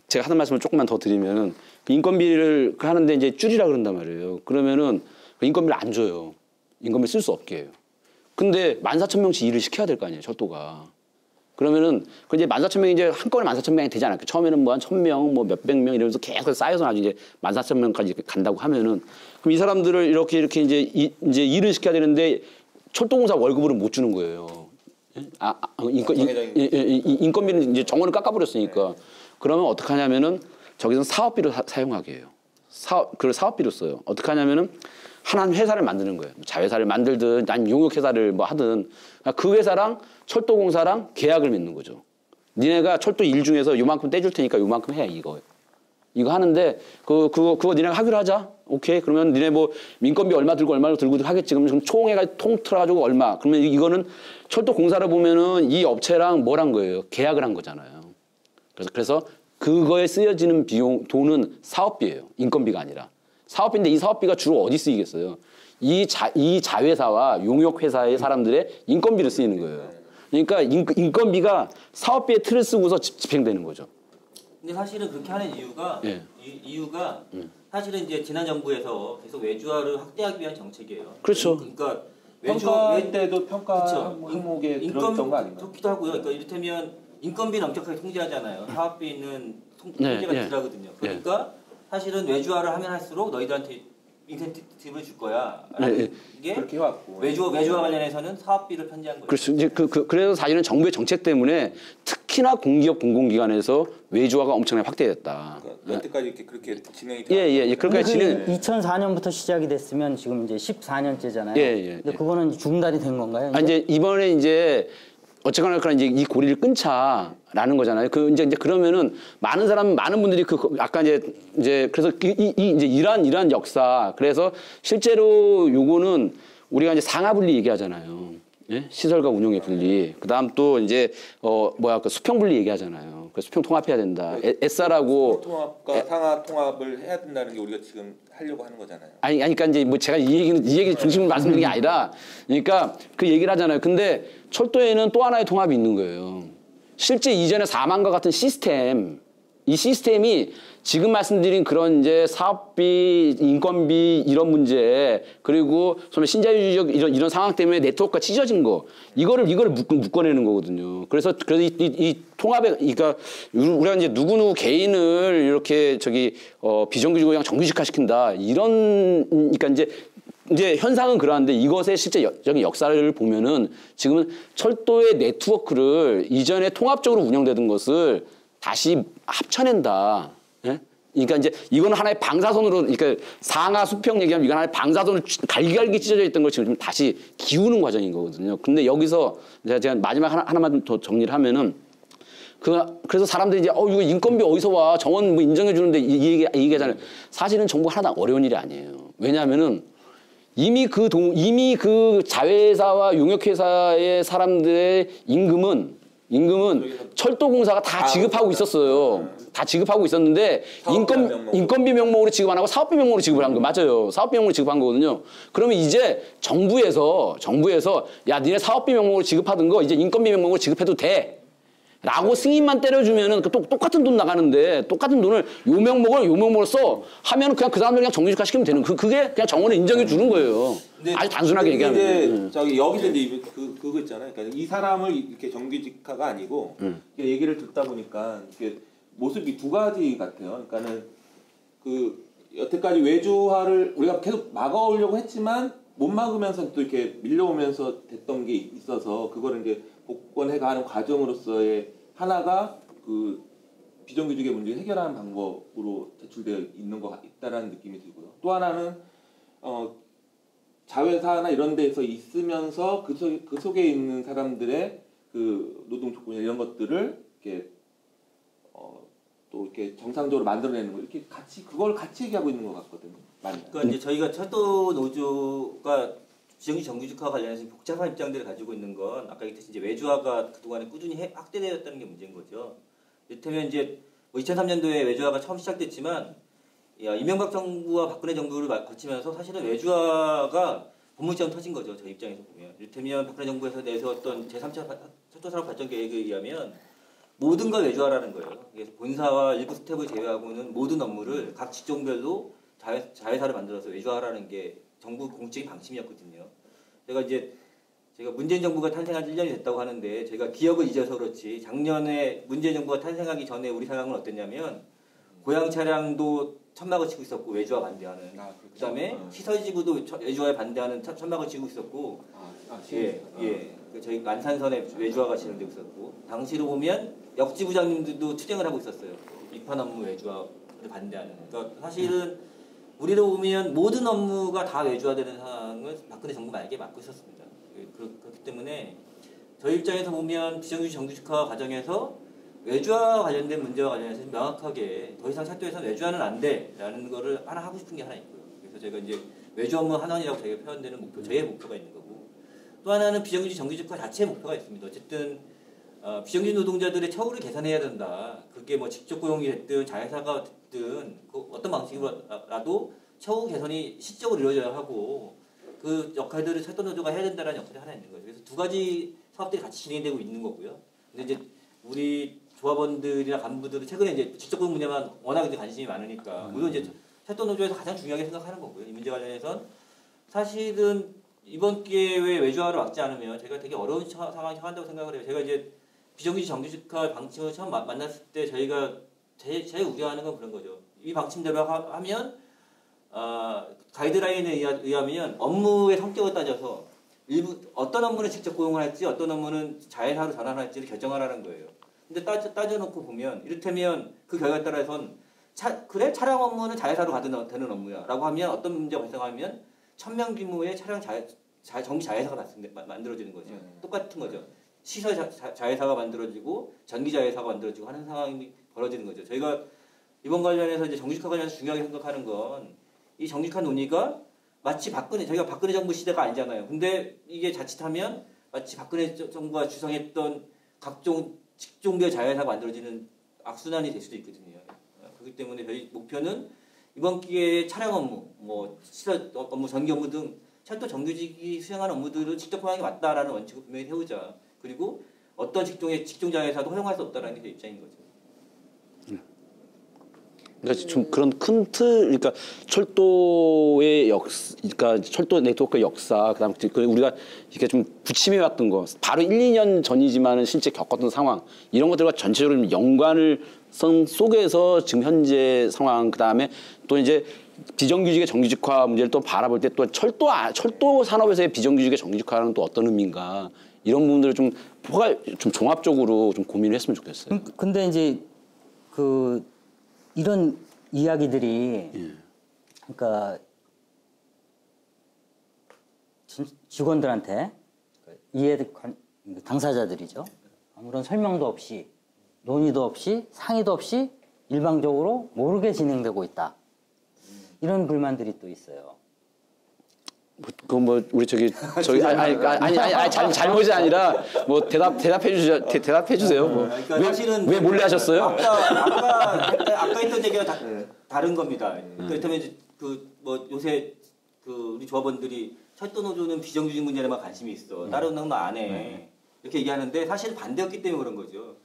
제가 하는 말씀을 조금만 더 드리면은 인건비를 하는데 이제 줄이라 그런단 말이에요. 그러면은 인건비를 안 줘요. 인건비 쓸 수 없게 해요. 근데 14,000명씩 일을 시켜야 될 거 아니에요, 철도가. 그러면은 그 이제 14,000명이 이제 한꺼번에 14,000명이 되지 않을까. 처음에는 뭐 한 1,000명, 뭐 몇백 명 이러면서 계속 쌓여서 나중에 이제 14,000명까지 간다고 하면은 그럼 이 사람들을 이렇게 이제 일을 시켜야 되는데 철도공사 월급을 못 주는 거예요. 인건비는 이제 정원을 깎아버렸으니까. 그러면 어떻게 하냐면은 저기서 사업비로 사용하게 해요. 그걸 사업비로 써요. 어떻게 하냐면은 하나는 회사를 만드는 거예요. 자회사를 만들든 아니면 용역회사를 뭐 하든 그 회사랑 철도공사랑 계약을 맺는 거죠. 니네가 철도 일 중에서 요만큼 떼줄 테니까 요만큼 해 이거 하는데 그거 니네가 하기로 하자. 오케이. 그러면 니네 뭐 민건비 얼마 들고 하겠지. 그러면 총회가 통틀어가지고 얼마. 그러면 이거는 철도공사를 보면은 이 업체랑 뭘 한 거예요. 계약을 한 거잖아요. 그래서 그거에 쓰여지는 돈은 사업비예요. 인건비가 아니라. 사업비인데 이 사업비가 주로 어디 쓰이겠어요? 이 자회사와 용역회사의 사람들의 인건비를 쓰이는 거예요. 그러니까 인건비가 사업비의 틀을 쓰고서 집행되는 거죠. 근데 사실은 그렇게 하는 이유가 이유가 사실은 이제 지난 정부에서 계속 외주화를 확대하기 위한 정책이에요. 그렇죠. 그러니까 평가 때도 평가 항목에 들었던 거 아닌가요? 좋기도 하고요. 그러니까 이를테면 인건비는 엄격하게 통제하잖아요. 사업비는 통제가 덜하거든요. 그러니까 사실은 외주화를 하면 할수록 너희들한테 인센티브를 줄 거야. 이게 그렇게 해왔고 외주화 관련해서는 사업비를 편제한 거예요. 그렇죠. 이제 그래서 사실은 정부의 정책 때문에 특히나 공기업 공공기관에서 외주화가 엄청나게 확대됐다. 그러니까 여태까지 이렇게 그렇게 진행이 예. 그러니까 진행 2004년부터 시작이 됐으면 지금 이제 14년째잖아요. 예. 근데 그거는 중단이 된 건가요? 이제 이번에 이제 어쨌거나 그런 이제 이 고리를 끊자라는 거잖아요. 이제 그러면은 많은 분들이 아까 이제 그래서 이제 이러한 역사. 그래서 실제로 요거는 우리가 이제 상하분리 얘기하잖아요. 예? 시설과 운영의 분리. 그다음 또 이제 수평 분리 얘기하잖아요. 그 수평 통합해야 된다. SR하고 통합과 상하 통합을 해야 된다는 게 우리가 지금 하려고 하는 거잖아요. 아니, 그러니까 이제 뭐 제가 이 얘기 중심으로 말씀드리는 게 아니라, 그러니까 그 얘기를 하잖아요. 근데 철도에는 또 하나의 통합이 있는 거예요. 실제 이전에 4만과 같은 시스템, 이 시스템이 지금 말씀드린 그런 이제 사업비, 인건비 이런 문제, 그리고 소위 신자유주의적 이런 상황 때문에 네트워크가 찢어진 거, 이거를 묶어내는 거거든요. 그래서 이 통합에, 그러니까 우리가 이제 누구 개인을 이렇게 비정규직이랑 정규직화 시킨다 그러니까 이제 현상은 그러한데 이것의 실제적인 역사를 보면은 지금은 철도의 네트워크를 이전에 통합적으로 운영되던 것을 다시 합쳐낸다. 예? 그러니까 이제 이거는 하나의 방사선으로, 그러니까 상하 수평 얘기하면 이건 하나의 방사선으로 갈기갈기 찢어져 있던 걸 지금 다시 기우는 과정인 거거든요. 근데 여기서 제가 마지막 하나만 더 정리를 하면은 그래서 사람들이 이제 이거 인건비 어디서 와? 정원 뭐 인정해 주는데 이 얘기하잖아요. 사실은 정부 하나 어려운 일이 아니에요. 왜냐하면은 이미 그 자회사와 용역회사의 사람들의 임금은 철도공사가 다 지급하고 있었어요. 다 지급하고 있었는데 인건비 명목으로 지급 안 하고 사업비 명목으로 지급을 한 거 맞아요. 사업비 명목으로 지급한 거거든요. 그러면 이제 정부에서 야 니네 사업비 명목으로 지급하던 거 이제 인건비 명목으로 지급해도 돼. 라고 승인만 때려주면은 똑같은 돈 나가는데 똑같은 돈을 요 명목으로 써 하면은 그냥 그 사람들 그냥 정규직화 시키면 되는 그게 그냥 정원을 인정해 주는 거예요. 아주 단순하게 얘기하면. 이제 여기서 이제 그거 있잖아요. 그러니까 이 사람을 이렇게 정규직화가 아니고 얘기를 듣다 보니까 이게 모습이 두 가지 같아요. 그러니까는 여태까지 외주화를 우리가 계속 막아오려고 했지만 못 막으면서 또 이렇게 밀려오면서 됐던 게 있어서 그거를 이제 복권해가는 과정으로서의 하나가 비정규직의 문제를 해결하는 방법으로 제출되어 있는 것 있다라는 느낌이 들고요. 또 하나는 자회사나 이런 데서 있으면서 그 속에 있는 사람들의 노동 조건이나 이런 것들을 이렇게 또 또 이렇게 정상적으로 만들어내는 거 이렇게 그걸 같이 얘기하고 있는 것 같거든요. 많이. 그러니까 이제 저희가 철도 노조가 비정규직 정규직화 관련해서 복잡한 입장들을 가지고 있는 건 아까 얘기했듯이 이제 외주화가 그동안에 꾸준히 확대되었다는 게 문제인 거죠. 이를테면 이제 뭐 2003년도에 외주화가 처음 시작됐지만 이명박 정부와 박근혜 정부를 거치면서 사실은 외주화가 본물처럼 터진 거죠. 저희 입장에서 보면. 이를테면 박근혜 정부에서 내세웠던 제3차 철도산업 발전 계획에 의하면 모든 걸 외주화라는 거예요. 그래서 본사와 일부 스텝을 제외하고는 모든 업무를 각 직종별로 자회사를 만들어서 외주화하라는 게 정부 공적인 방침이었거든요. 제가 문재인 정부가 탄생한 지 1년이 됐다고 하는데 제가 기억을 잊어서 그렇지 작년에 문재인 정부가 탄생하기 전에 우리 상황은 어땠냐면 고양 차량도 천막을 치고 있었고 외주화 반대하는 그렇죠. 그다음에 시설지구도 외주화에 반대하는 천막을 치고 있었고 저희 안산선에 외주화가 진행되고 있었고 당시로 보면 역지부장님들도 투쟁을 하고 있었어요. 입판 업무 외주화를 반대하는. 그러니까 사실은 우리로 보면 모든 업무가 다 외주화되는 상황을 박근혜 정부 말기에 맡고 있었습니다. 그렇기 때문에 저희 입장에서 보면 비정규직 정규직화 과정에서 외주화 관련된 문제와 관련해서 명확하게 더 이상 철도에서는 외주화는 안 돼라는 거를 하나 하고 싶은 게 하나 있고요. 그래서 제가 이제 외주 업무 한원이라고 저희가 표현되는 목표, 저희의 목표가 있는 거고 또 하나는 비정규직 정규직화 자체의 목표가 있습니다. 어쨌든 비정규직 노동자들의 처우를 개선해야 된다. 그게 뭐 직접 고용이 됐든 자회사가 됐든 어떤 방식으로라도 처우 개선이 시적으로 이루어져야 하고 그 역할들을 철도 노조가 해야 된다는 역할이 하나 있는 거죠. 그래서 두 가지 사업들이 같이 진행되고 있는 거고요. 근데 이제 우리 조합원들이나 간부들은 최근에 이제 직접 고용 문제만 워낙 이제 관심이 많으니까 물론 이제 철도 노조에서 가장 중요하게 생각하는 거고요. 이 문제 관련해서는 사실은 이번 기회에 외주화를 막지 않으면 제가 되게 어려운 상황에 처한다고 생각을 해요. 제가 이제 비정규직 정규직화 방침을 처음 만났을 때 저희가 제일 우려하는 건 그런 거죠. 이 방침대로 하면 가이드라인에 의하면 업무의 성격을 따져서 일부 어떤 업무는 직접 고용을 할지 어떤 업무는 자회사로 전환할지를 결정하라는 거예요. 근데 따져놓고 보면 이를테면 그 결과에 따라서는 차량 업무는 자회사로 가도 되는 업무야 라고 하면 어떤 문제가 발생하면 1000명 규모의 차량 정비 자회사가 만들어지는 거죠. 똑같은 거죠. 시설 자회사가 만들어지고 전기 자회사가 만들어지고 하는 상황이 벌어지는 거죠. 저희가 이번 관련해서 이제 정규직화 관련해서 중요하게 생각하는 건 이 정규직화 논의가 마치 저희가 박근혜 정부 시대가 아니잖아요. 근데 이게 자칫하면 마치 박근혜 정부가 주성했던 각종 직종별 자회사가 만들어지는 악순환이 될 수도 있거든요. 그렇기 때문에 저희 목표는 이번 기회에 차량 업무, 뭐 시설 업무, 전기 업무 등 철도 정규직이 수행하는 업무들을 직접 포함하는 게 맞다라는 원칙을 분명히 세우자. 그리고 어떤 직종 자회사도 허용할 수 없다라는 게 제 입장인 거죠. 그러니까 좀 그런 큰 틀, 그러니까 철도의 그러니까 철도 네트워크의 역사, 그다음에 우리가 이렇게 좀 부침해 왔던 거, 바로 1, 2년 전이지만은 실제 겪었던 상황 이런 것들과 전체적으로 연관을 속에서 지금 현재 상황, 그다음에 또 이제 비정규직의 정규직화 문제를 또 바라볼 때 또 철도 산업에서의 비정규직의 정규직화는 또 어떤 의미인가 이런 부분들을 좀 종합적으로 좀 고민을 했으면 좋겠어요. 근데 이제 이런 이야기들이 그러니까 직원들한테 당사자들이죠. 아무런 설명도 없이 논의도 없이 상의도 없이 일방적으로 모르게 진행되고 있다. 이런 불만들이 또 있어요. 우리 잘못이 아니라 뭐 대답해 주세요. 뭐. 그러니까 사실은 왜 몰래 하셨어요? 아까 했던 얘기가 다른 겁니다. 그렇다면 이제 뭐 요새 우리 조합원들이 철도 노조는 비정규직 문제에만 관심이 있어. 다른 건 안 해. 이렇게 얘기하는데 사실 반대였기 때문에 그런 거죠.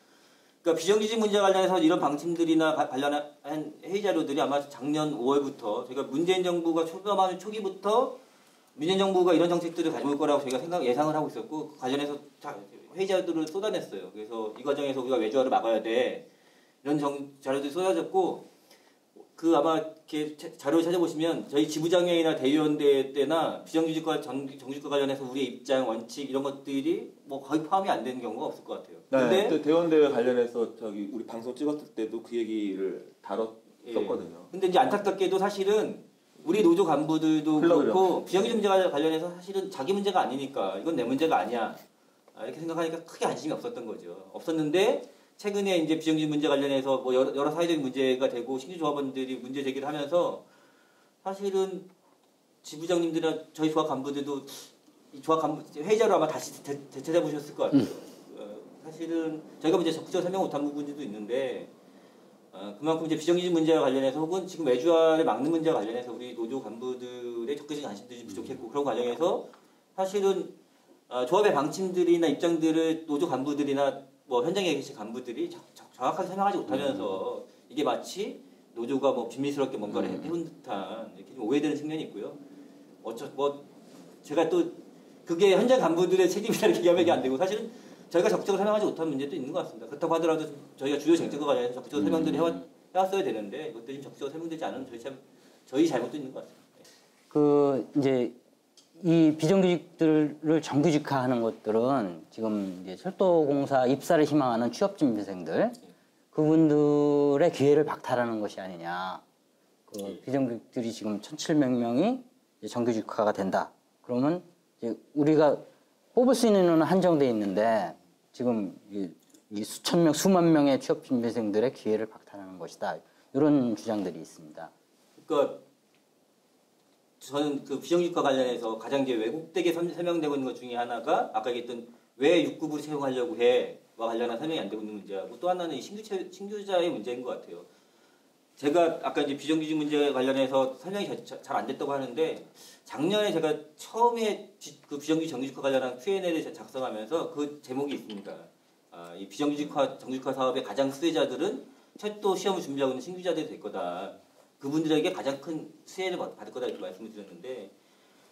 그러니까 비정규직 문제 관련해서 이런 방침들이나 관련한 회의 자료들이 아마 작년 5월부터 저희가 문재인 정부가 출범하는 초기부터 문재인 정부가 이런 정책들을 가져올 거라고 저희가 예상을 하고 있었고 그 관련해서 회의 자료들을 쏟아냈어요. 그래서 이 과정에서 우리가 외주화를 막아야 돼. 이런 자료들이 쏟아졌고 아마 이렇게 자료를 찾아보시면 저희 지부장회의나 대의원대 때나 비정규직과 정규직과 관련해서 우리의 입장, 원칙 이런 것들이 뭐 거의 포함이 안 되는 경우가 없을 것 같아요. 네, 또 대원대회 관련해서 우리 방송 찍었을 때도 그 얘기를 다뤘었거든요. 근데 이제 안타깝게도 사실은 우리 노조 간부들도 그렇고 비정규직 문제와 관련해서 사실은 자기 문제가 아니니까 이건 내 문제가 아니야 이렇게 생각하니까 크게 관심이 없었던 거죠. 없었는데 최근에 이제 비정규직 문제 관련해서 뭐 여러 사회적인 문제가 되고 신규 조합원들이 문제 제기를 하면서 사실은 지부장님들이나 저희 조합 간부들도 이 조합 간부 회의자로 아마 다시 되찾아보셨을 것 같아요. 사실은 저희가 이제 적극적으로 설명 못한 부분들도 있는데 그만큼 이제 비정규직 문제와 관련해서 혹은 지금 외주화를 막는 문제와 관련해서 우리 노조 간부들의 적극적인 관심들이 부족했고 그런 과정에서 사실은 조합의 방침들이나 입장들을 노조 간부들이나 뭐 현장에 계신 간부들이 정확하게 설명하지 못하면서 이게 마치 노조가 뭐 비밀스럽게 뭔가를 해온 듯한 이렇게 좀 오해되는 측면이 있고요. 뭐 제가 또 그게 현장 간부들의 책임이라는 얘기하면 안 되고 사실은 저희가 적극적으로 설명하지 못한 문제도 있는 것 같습니다. 그렇다고 하더라도 저희가 주요 정책과 관련해서 적극적으로 설명들을 해왔어야 되는데 이것들이 적극적으로 설명되지 않은 저희 잘못도 있는 것 같습니다. 그 이제 이 비정규직들을 정규직화하는 것들은 지금 이제 철도공사 입사를 희망하는 취업준비생들 그분들의 기회를 박탈하는 것이 아니냐. 그 비정규직들이 지금 1,700명이 정규직화가 된다. 그러면 이제 우리가 뽑을 수 있는 인원은 한정돼 있는데 지금 이 수천 명, 수만 명의 취업준비생들의 기회를 박탈하는 것이다. 이런 주장들이 있습니다. 그러니까 저는 그 비정규직과 관련해서 가장 이제 왜곡되게 설명되고 있는 것 중에 하나가 아까 얘기했던 왜 6급으로 채용하려고 해와 관련한 설명이 안 되고 있는 문제하고 또 하나는 이 신규자의 문제인 것 같아요. 제가 아까 이제 비정규직 문제 관련해서 설명이 잘 안 됐다고 하는데 작년에 제가 처음에 그 비정규직 정규직화 관련한 Q&A를 작성하면서 그 제목이 있습니다. 이 비정규직화 정규직화 사업의 가장 수혜자들은 철도 시험을 준비하고 있는 신규자들이 될 거다. 그분들에게 가장 큰 수혜를 받을 거다 이렇게 말씀을 드렸는데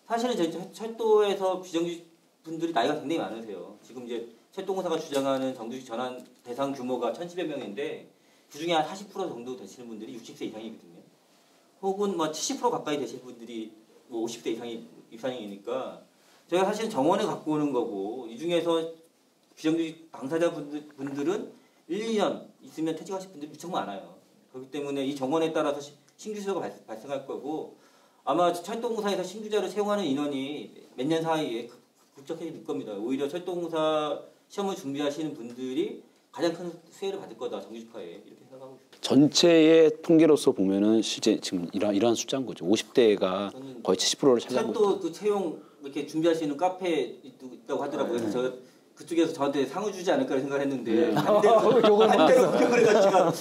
사실은 저희 철도에서 비정규직 분들이 나이가 굉장히 많으세요. 지금 이제 철도공사가 주장하는 정규직 전환 대상 규모가 1,100여 명인데 그 중에 한 40% 정도 되시는 분들이 60세 이상이거든요. 혹은 뭐 70% 가까이 되시는 분들이 뭐 50세 이상이니까 저희가 사실 정원을 갖고 오는 거고 이 중에서 비정규직 당사자 분들은 1, 2년 있으면 퇴직하실 분들이 무척 많아요. 그렇기 때문에 이 정원에 따라서 신규 수요가 발생할 거고 아마 철도공사에서 신규자를 채용하는 인원이 몇 년 사이에 급격해질 겁니다. 오히려 철도공사 시험을 준비하시는 분들이 가장 큰 수혜를 받을 거다 정규직화에 이렇게 생각하고 있습니다. 전체의 통계로서 보면은 실제 지금 이러한 숫자인 거죠. 50대가 거의 70%를 차지하고 있다. 철도 그 채용 이렇게 준비하시는 카페 있다고 하더라고요. 그래서 제가 그쪽에서 저한테 상을 주지 않을까 생각했는데 반대로 공격을 해가지고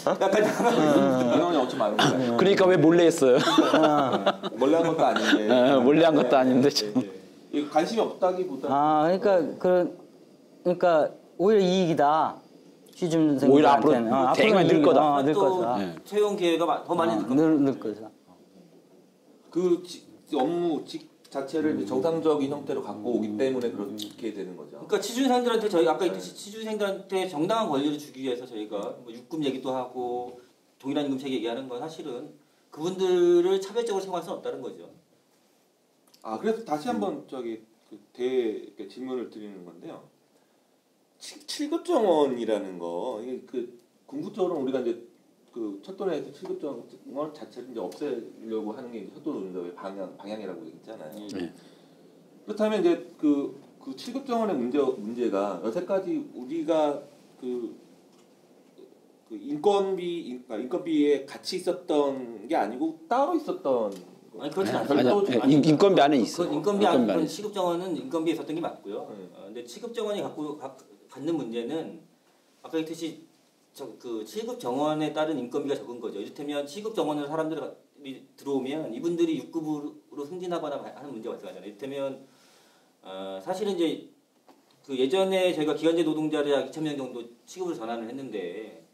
약간 인원이 엄청 많은 거예요. 그러니까 왜 몰래 했어요? 몰래 한 것도 아닌데. 몰래 한 것도 아닌데. 이 관심이 없다기보다. 그러니까 오히려 이익이다. 취준생들한테는 오히려 앞으로 되게 많이 늘 거다. 늘 또 거다. 채용 기회가 더 많이 늘 거다. 그 업무 자체를 정상적인 형태로 갖고 오기 때문에 그렇게 되는 거죠. 그러니까 취준생들한테 저희 아까 얘기했듯이 취준생들한테 정당한 권리를 주기 위해서 저희가 뭐 6급 얘기도 하고 동일한 임금체계 얘기하는 건 사실은 그분들을 차별적으로 생각할 수는 없다는 거죠. 그래서 다시 한번 저기 질문을 드리는 건데요. 7급 정원이라는 거 이게 그 궁극적으로 우리가 이제 그 철도 내에서 7급 정원 자체를 이제 없애려고 하는 게 철도 노동조합의 방향이라고 얘기했잖아요. 그렇다면 이제 그 7급 정원의 문제가 여태까지 우리가 그 인건비에 같이 있었던 게 아니고 따로 있었던. 아니 그렇지 않습니다. 인건비 안에 있어. 인건비 안에 시급 정원은 인건비에 있었던 게 맞고요. 근데 시급 정원이 갖는 문제는 아까 얘기했듯이 그 7급 정원에 따른 인건비가 적은 거죠. 이를테면 7급 정원으로 사람들이 들어오면 이분들이 6급으로 승진하거나 하는 문제가 발생하잖아요. 이를테면 사실은 이제 그 예전에 저희가 기간제 노동자를 약 2,000명 정도 7급으로 전환을 했는데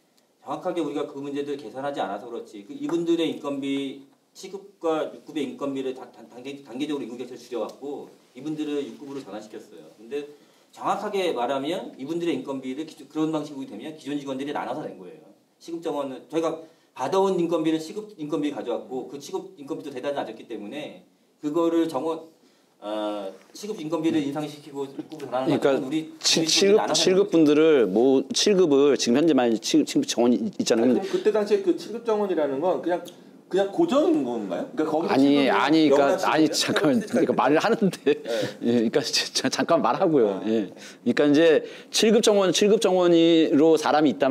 정확하게 우리가 그 문제들을 계산하지 않아서 그렇지 이분들의 인건비 7급과 6급의 인건비를 단계적으로 임금격차를 줄여갖고 이분들을 6급으로 전환시켰어요. 근데 정확하게 말하면 이분들의 인건비를 그런 방식으로 되면 기존 직원들이 나눠서 낸 거예요. 시급 정원은 저희가 받아온 인건비를 시급 인건비 가져왔고 그 시급 인건비도 대단히 낮았기 때문에 그거를 시급 인건비를 인상시키고 6급으로 전환하는 그러니까 우리 7급 분들을 7급을 지금 현재 많이 7급 정원이 있잖아요. 그때 당시에 그 7급 정원이라는 건 그냥 그냥 고정인 건가요? 그러니까 거기 잠깐만, 그러니까 말을 하는데, 예, 그러니까 잠깐 말하고요. 예, 그러니까 이제 7급 정원으로 사람이 있다가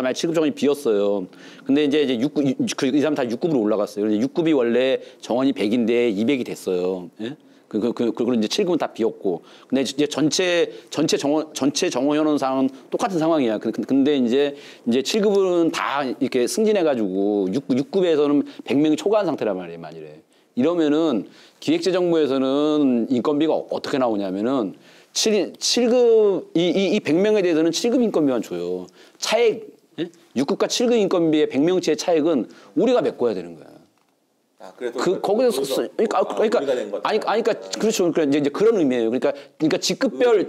말 7급 정원이 비었어요. 근데 이제 이 사람 다 6급으로 올라갔어요. 6급이 원래 정원이 100인데 200이 됐어요. 예? 그리고 이제 7급은 다 비었고. 근데 이제 전체 정원 현원상은 똑같은 상황이야. 근데 이제 7급은 다 이렇게 승진해가지고 6급에서는 100명이 초과한 상태란 말이에요, 만일에. 이러면은 기획재정부에서는 인건비가 어떻게 나오냐면은 7급, 이 100명에 대해서는 7급 인건비만 줘요. 차액, 예? 6급과 7급 인건비의 100명치의 차액은 우리가 메꿔야 되는 거야. 그래서 거기서 그러니까 그렇죠. 그러니까 이제 그런 의미예요. 그러니까 직급별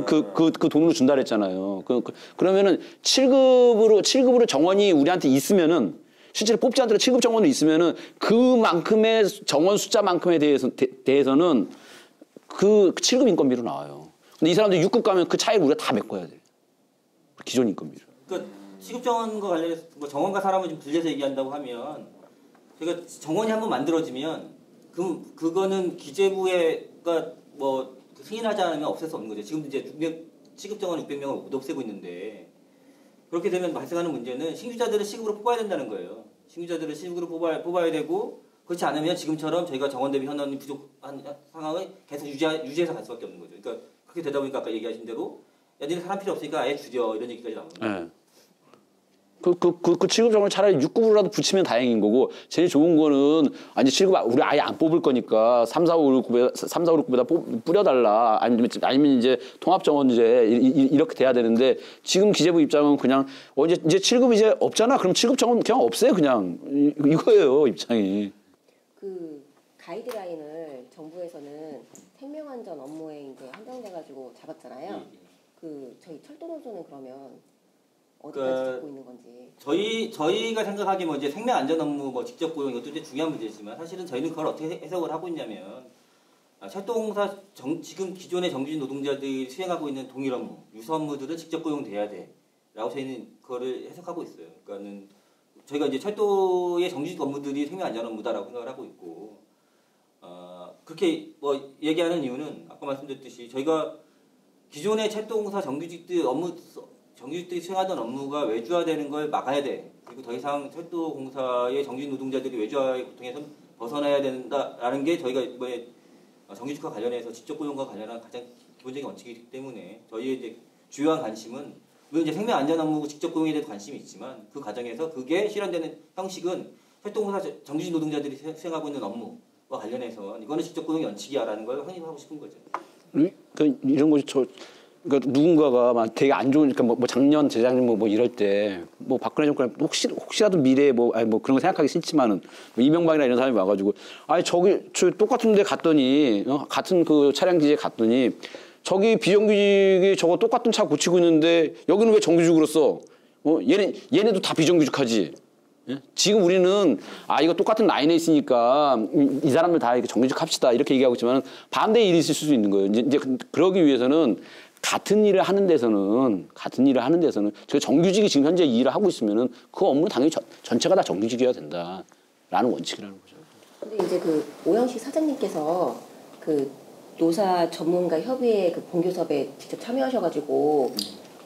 그 돈으로 준다 그랬잖아요. 그러면은 7급으로 정원이 우리한테 있으면은 실제로 뽑지 않더라도 7급 정원이 있으면은 그만큼의 정원 숫자만큼에 대해서는 그 7급 인건비로 나와요. 근데 이 사람들 6급 가면 그 차액 우리가 다 메꿔야 돼. 기존 인건비를. 그러니까 시급 정원과 관련해서 뭐 정원과 사람을 좀 분리해서 얘기한다고 하면. 그러니까 정원이 한번 만들어지면 그거는 기재부가 뭐 승인하지 않으면 없앨 수 없는 거죠. 지금 이제 7급 정원 600명을 못 없애고 있는데 그렇게 되면 발생하는 문제는 신규자들을 시급으로 뽑아야 된다는 거예요. 신규자들을 시급으로 뽑아야 되고 그렇지 않으면 지금처럼 저희가 정원 대비 현원이 부족한 상황을 계속 유지해서 갈 수밖에 없는 거죠. 그러니까 그렇게 되다 보니까 아까 얘기하신 대로 야 니네 사람 필요 없으니까 아예 줄여 이런 얘기까지 나오는 거예요. 네. 그 7급 정원 차라리 6급으로라도 붙이면 다행인 거고, 제일 좋은 거는, 아니, 7급, 우리 아예 안 뽑을 거니까, 3, 4, 5, 6급에다 뿌려달라. 아니면 이제 통합정원제, 이렇게 돼야 되는데, 지금 기재부 입장은 그냥, 이제 7급 이제 없잖아? 그럼 7급 정원 그냥 없애요, 그냥. 이거예요, 입장이. 그 가이드라인을 정부에서는 생명안전 업무에 이제 한정돼가지고 잡았잖아요. 그 저희 철도노조는 그러면 어디까지 잡고 있는 건지. 저희가 생각하기에 뭐 이제 생명 안전 업무 뭐 직접 고용 이것도 이제 중요한 문제지만 사실은 저희는 그걸 어떻게 해석을 하고 있냐면 철도공사 지금 기존의 정규직 노동자들이 수행하고 있는 동일 업무, 유사 업무들은 직접 고용돼야 돼라고 저희는 그거를 해석하고 있어요. 그러니까는 저희가 이제 철도의 정규직 업무들이 생명 안전 업무다라고 생각을 하고 있고 그렇게 뭐 얘기하는 이유는 아까 말씀드렸듯이 저희가 기존의 철도공사 정규직들이 수행하던 업무가 외주화되는 걸 막아야 돼. 그리고 더 이상 철도공사의 정규직 노동자들이 외주화의 고통에서 벗어나야 된다라는 게 저희가 이번에 정규직과 관련해서 직접 고용과 관련한 가장 기본적인 원칙이기 때문에 저희의 이제 주요한 관심은 물론 이제 생명 안전 업무 직접 고용에 대해서 관심이 있지만 그 과정에서 그게 실현되는 형식은 철도공사 정규직 노동자들이 수행하고 있는 업무와 관련해서 이거는 직접 고용의 원칙이야라는 걸 확인하고 싶은 거죠. 이런 것이 그러니까 누군가가 막 되게 안 좋으니까 뭐 작년, 재작년 뭐 이럴 때 뭐 박근혜 정권 혹시라도 미래에 뭐 그런 거 생각하기 싫지만은 뭐 이명박이나 이런 사람이 와가지고 저 똑같은데 갔더니 같은 그 차량 기지에 갔더니 저기 비정규직이 저거 똑같은 차 고치고 있는데 여기는 왜 정규직으로 써? 얘네도 다 비정규직하지. 예? 지금 우리는 이거 똑같은 라인에 있으니까 이 사람들 다 이렇게 정규직 합시다 이렇게 얘기하고 있지만 반대의 일이 있을 수도 있는 거예요. 이제 그러기 위해서는 같은 일을 하는 데서는 저 정규직이 지금 현재 이 일을 하고 있으면은 그 업무는 당연히 전체가 다 정규직이어야 된다라는 원칙이라는 거죠. 근데 이제 그 오영식 사장님께서 그 노사 전문가 협의회 그 본교섭에 직접 참여하셔가지고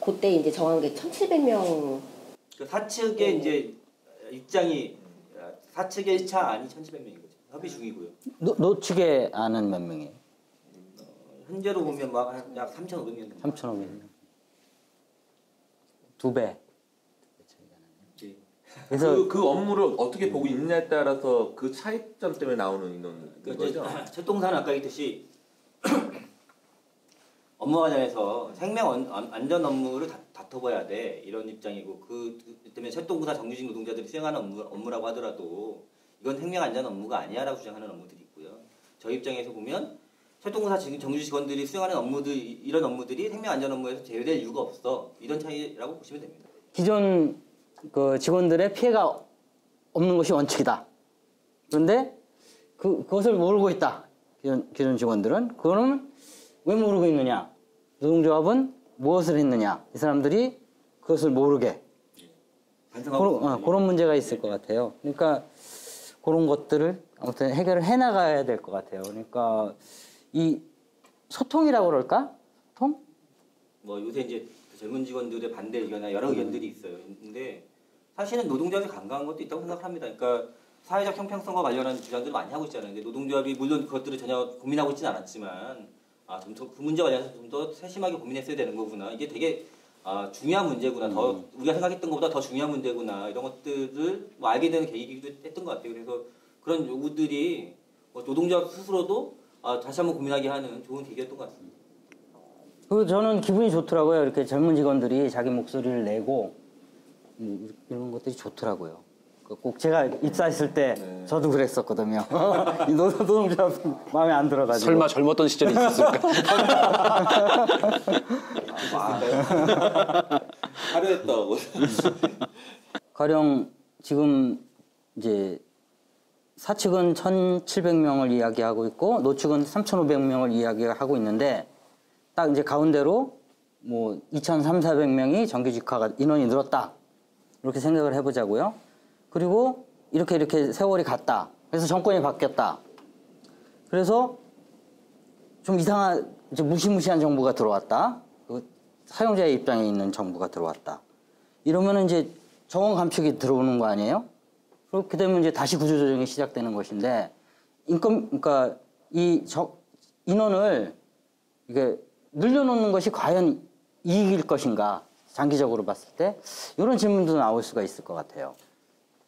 그때 이제 정한 게 1,700명. 그 사측의 이제 입장이 사측의 1차 안이 1,700명인 거죠. 협의 중이고요. 노측에 아는 몇 명이에요? 현재로 보면 약 3,500명. 3,500명. 2배. 그래서 그 업무를 어떻게 보고 있느냐에 따라서 그 차이점 때문에 나오는 인원인 거죠. 철도공사는 아까 얘기했듯이 업무 과정에서 생명 안전 업무를 다퉈봐야 돼 이런 입장이고 그 때문에 철도공사 정규직 노동자들이 수행하는 업무라고 하더라도 이건 생명 안전 업무가 아니야라고 주장하는 업무들이 있고요. 저희 입장에서 보면 철도공사 정규직 직원들이 수행하는 이런 업무들이 생명 안전 업무에서 제외될 이유가 없어 이런 차이라고 보시면 됩니다. 기존 그 직원들의 피해가 없는 것이 원칙이다. 그런데 그것을 모르고 있다. 기존 직원들은 그거는 왜 모르고 있느냐? 노동조합은 무엇을 했느냐? 이 사람들이 그것을 모르게 반성하고 있습니다. 그런 문제가 있을 것 같아요. 그러니까 그런 것들을 아무튼 해결을 해나가야 될 것 같아요. 그러니까 이 소통이라고 그럴까? 소통? 뭐 요새 이제 젊은 직원들의 반대 의견이나 여러 의견들이 있어요. 근데 사실은 노동조합이 강강한 것도 있다고 생각합니다. 그러니까 사회적 형평성과 관련한 주장들을 많이 하고 있잖아요. 근데 노동조합이 물론 그것들을 전혀 고민하고 있지는 않았지만 좀 더 그 문제 관련해서 좀 더 세심하게 고민했어야 되는 거구나. 이게 되게 중요한 문제구나. 더 우리가 생각했던 것보다 더 중요한 문제구나. 이런 것들을 뭐 알게 되는 계기이기도 했던 것 같아요. 그래서 그런 요구들이 뭐 노동조합 스스로도 다시 한번 고민하게 하는 좋은 계기였던 것 같습니다. 그리고 저는 기분이 좋더라고요. 이렇게 젊은 직원들이 자기 목소리를 내고 이런 것들이 좋더라고요. 꼭 제가 입사했을 때 저도 그랬었거든요. 이 노동조합 마음에 안 들어가지고. 설마 젊었던 시절이 있었을까? 하루했다고. 가령 지금 이제 사측은 1,700명을 이야기하고 있고 노측은 3,500명을 이야기하고 있는데 딱 이제 가운데로 뭐 2,300~400명이 정규직화가 인원이 늘었다. 이렇게 생각을 해보자고요. 그리고 이렇게 세월이 갔다. 그래서 정권이 바뀌었다. 그래서 좀 이상한 이제 무시무시한 정부가 들어왔다. 사용자의 입장에 있는 정부가 들어왔다. 이러면 이제 정원 감축이 들어오는 거 아니에요? 그렇게 되면 이제 다시 구조조정이 시작되는 것인데 그러니까 인원을 이게 늘려놓는 것이 과연 이익일 것인가? 장기적으로 봤을 때 이런 질문도 나올 수가 있을 것 같아요.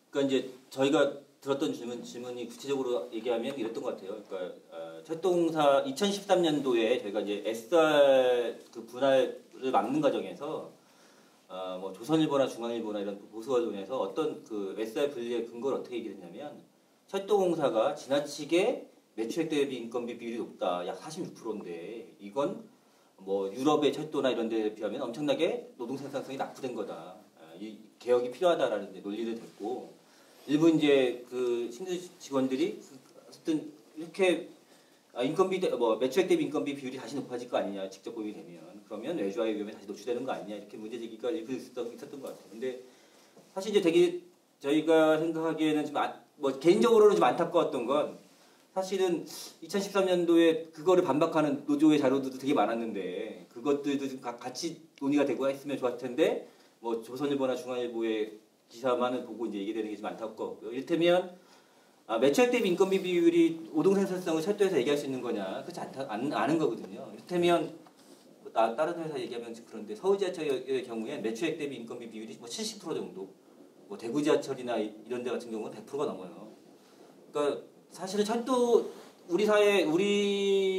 그러니까 이제 저희가 들었던 질문이 구체적으로 얘기하면 이랬던 것 같아요. 그러니까 철도공사 2013년도에 저희가 이제 SR 그 분할을 막는 과정에서 뭐 조선일보나 중앙일보나 이런 보수 언론에서 어떤 그 SR 분리의 근거를 어떻게 얘기했냐면 철도공사가 지나치게 매출액 대비 인건비 비율이 높다. 약 46%인데 이건 뭐 유럽의 철도나 이런 데에 비하면 엄청나게 노동 생산성이 낙후된 거다. 이 개혁이 필요하다라는 이제 논리를 댔고 일부 이제 그 신규 직원들이 어쨌든 이렇게 인건비 뭐 매출액 대비 인건비 비율이 다시 높아질 거 아니냐 직접 고용이 되면 그러면 외주화의 위험에 다시 노출되는 거 아니냐 이렇게 문제 제기가 일부 있었던 것 같아요. 근데 사실 이제 되게 저희가 생각하기에는 좀 뭐 개인적으로는 좀 안타까웠던 건 사실은 2013년도에 그거를 반박하는 노조의 자료들도 되게 많았는데 그것들도 좀 같이 논의가 되고 했으면 좋았을 텐데 뭐 조선일보나 중앙일보의 기사만을 보고 이제 얘기되는 게 좀 안타깝고요. 이를테면 매출액 대비 인건비 비율이 노동 생산성을 철도에서 얘기할 수 있는 거냐 그렇지 않은 거거든요. 이를테면 다른 회사 얘기하면 그런데 서울지하철의 경우에 매출액 대비 인건비 비율이 뭐 70% 정도, 뭐 대구지하철이나 이런 데 같은 경우는 100%가 넘어요. 그러니까 사실은 철도 우리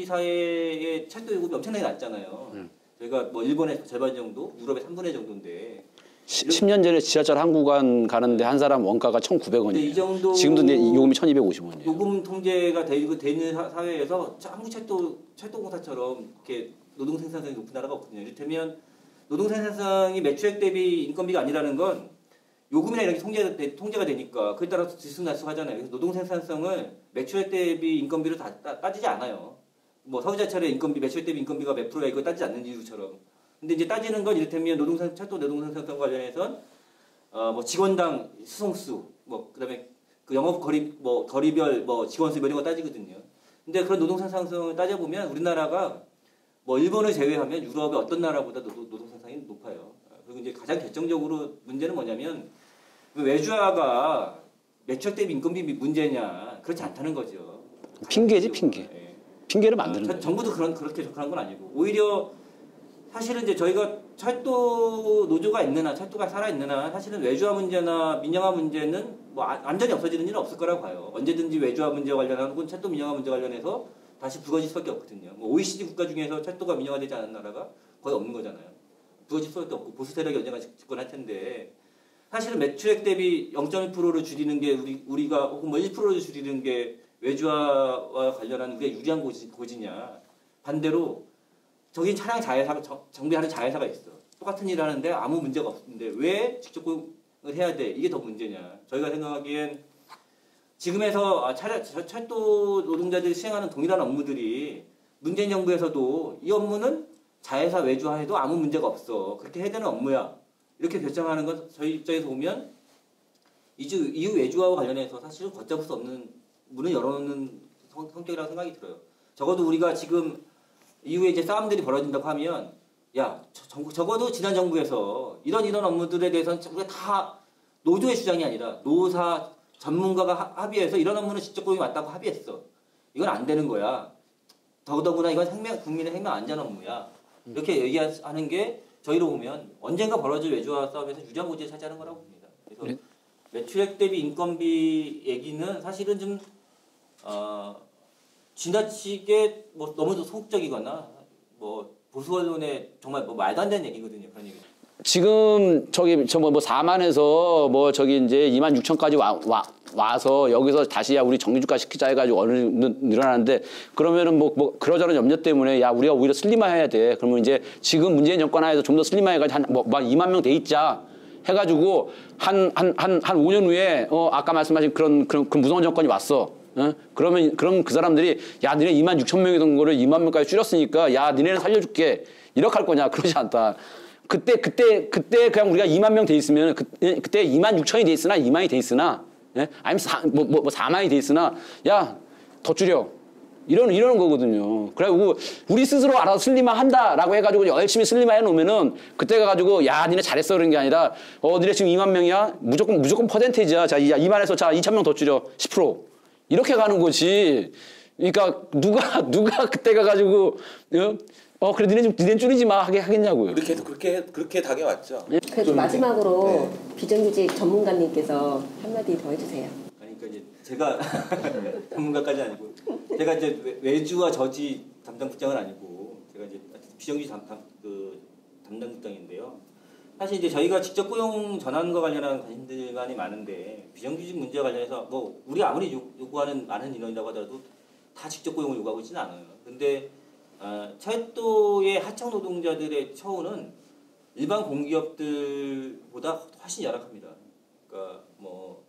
사회의 철도 요금이 엄청나게 낮잖아요. 저희가 뭐 일본의 절반 정도, 유럽의 3분의 1 정도인데 10년 전에 지하철 한 구간 가는데 한 사람 원가가 1,900원이에요. 이 정도 지금도 요금이 1,250원이에요. 요금 통제가 되는 사회에서 한국 철도공사처럼 이렇게 노동 생산성이 높은 나라가 없거든요. 이를테면 노동 생산성이 매출액 대비 인건비가 아니라는 건 요금이나 이런 게 통제가 되니까 그에 따라서 들쑥날쑥하잖아요. 그래서 노동 생산성을 매출액 대비 인건비로 따지지 않아요. 뭐 서울지하철의 인건비 매출액 대비 인건비가 몇 프로야 이거 따지지 않는 이유처럼. 근데 이제 따지는 건 이를테면 철도 노동 생산성 관련해서 뭐 직원당 수송수, 뭐 그다음에 그 영업 거리별 뭐 직원 수 이런 거 따지거든요. 근데 그런 노동 생산성을 따져보면 우리나라가 뭐 일본을 제외하면 유럽의 어떤 나라보다 노동 생산이 높아요. 그리고 이제 가장 결정적으로 문제는 뭐냐면 외주화가 매출액 대비 인건비 문제냐 그렇지 않다는 거죠. 핑계지 핑계. 예. 핑계를 만드는 거예요. 정부도 그렇게 접근한 건 아니고 오히려 사실은 이제 저희가 철도 노조가 있는 한 철도가 살아있는 한 사실은 외주화 문제나 민영화 문제는 뭐 완전히 없어지는 일은 없을 거라고 봐요. 언제든지 외주화 문제 관련한 혹은 철도 민영화 문제 관련해서 다시 부거질 수밖에 없거든요. 뭐 OECD 국가 중에서 철도가 민영화되지 않은 나라가 거의 없는 거잖아요. 부거질 수밖에 없고 보수 세력이 언젠가 집권할 텐데 사실은 매출액 대비 0.1%를 줄이는 게 우리가 혹은 뭐 1%를 줄이는 게 외주화와 관련한 우리가 유리한 고지냐. 반대로 저긴 차량 자회사가 정비하는 자회사가 있어. 똑같은 일을 하는데 아무 문제가 없는데 왜 직접 고용을 해야 돼? 이게 더 문제냐. 저희가 생각하기엔 지금에서 철도 노동자들이 수행하는 동일한 업무들이 문재인 정부에서도 이 업무는 자회사 외주화해도 아무 문제가 없어. 그렇게 해야 되는 업무야. 이렇게 결정하는 건 저희 입장에서 보면 이후 외주화와 관련해서 사실은 걷잡을 수 없는 문을 열어놓는 성격이라고 생각이 들어요. 적어도 우리가 지금 이후에 이제 싸움들이 벌어진다고 하면 야 적어도 지난 정부에서 이런 업무들에 대해서는 우리가 다 노조의 주장이 아니라 노사 전문가가 합의해서 이런 업무는 직접 고용이 맞다고 합의했어. 이건 안 되는 거야. 더더구나 이건 국민의 생명 안전 업무야. 이렇게 얘기하는 게 저희로 보면 언젠가 벌어질 외주화 싸움에서 유리한 차지하는 거라고 봅니다. 그래서 매출액 대비 인건비 얘기는 사실은 좀 지나치게 뭐 너무 소극적이거나 뭐 보수 언론의 정말 뭐 말도 안 되는 얘기거든요. 그런 얘기. 지금 저기 뭐 4만에서 뭐 저기 이제 2만 6천까지 와서 여기서 다시 야 우리 정규주가 시키자 해가지고 어느 늘어나는데 그러면은 뭐 그러저런 염려 때문에 야 우리가 오히려 슬림화해야 돼. 그러면 이제 지금 문재인 정권 하에서 좀 더 슬림화해가지고 한 2만 명 돼 있자 해가지고 한 5년 후에 아까 말씀하신 그런 무서운 정권이 왔어. 그럼 그 사람들이 야 니네 2만 6천 명이던 거를 2만 명까지 줄였으니까 야 니네는 살려줄게 이렇게 할 거냐. 그러지 않다. 그때 그냥 우리가 2만 명 돼 있으면 그때 2만 6천이 돼 있으나 2만이 돼 있으나 아니면 4만이 돼 있으나 야 더 줄여 이러는 거거든요. 그래가지고 우리 스스로 알아서 슬림화 한다라고 해가지고 열심히 슬림화 해놓으면은 그때 가가지고 야 니네 잘했어 그런 게 아니라 니네 지금 2만 명이야 무조건 퍼센테이지야. 자 2만에서 자 2천 명 더 줄여 10% 이렇게 가는 거지. 그러니까 누가 그때 가가지고 그래 니네 줄이지 마 하겠냐고요. 그렇게 당해왔죠. 그래도 마지막으로 비정규직 전문가님께서 한마디 더 해주세요. 그러니까 이제 제가 전문가까지 아니고 제가 이제 외주와 저지 담당국장은 아니고 제가 이제 비정규직 담당국장인데요. 사실 이제 저희가 직접 고용 전환과 관련한 관심들만이 많은데 비정규직 문제와 관련해서 뭐 우리가 아무리 요구하는 많은 인원이라고 하더라도 다 직접 고용을 요구하고 있지는 않아요. 근데 철도의 하청 노동자들의 처우는 일반 공기업들보다 훨씬 열악합니다. 그러니까 뭐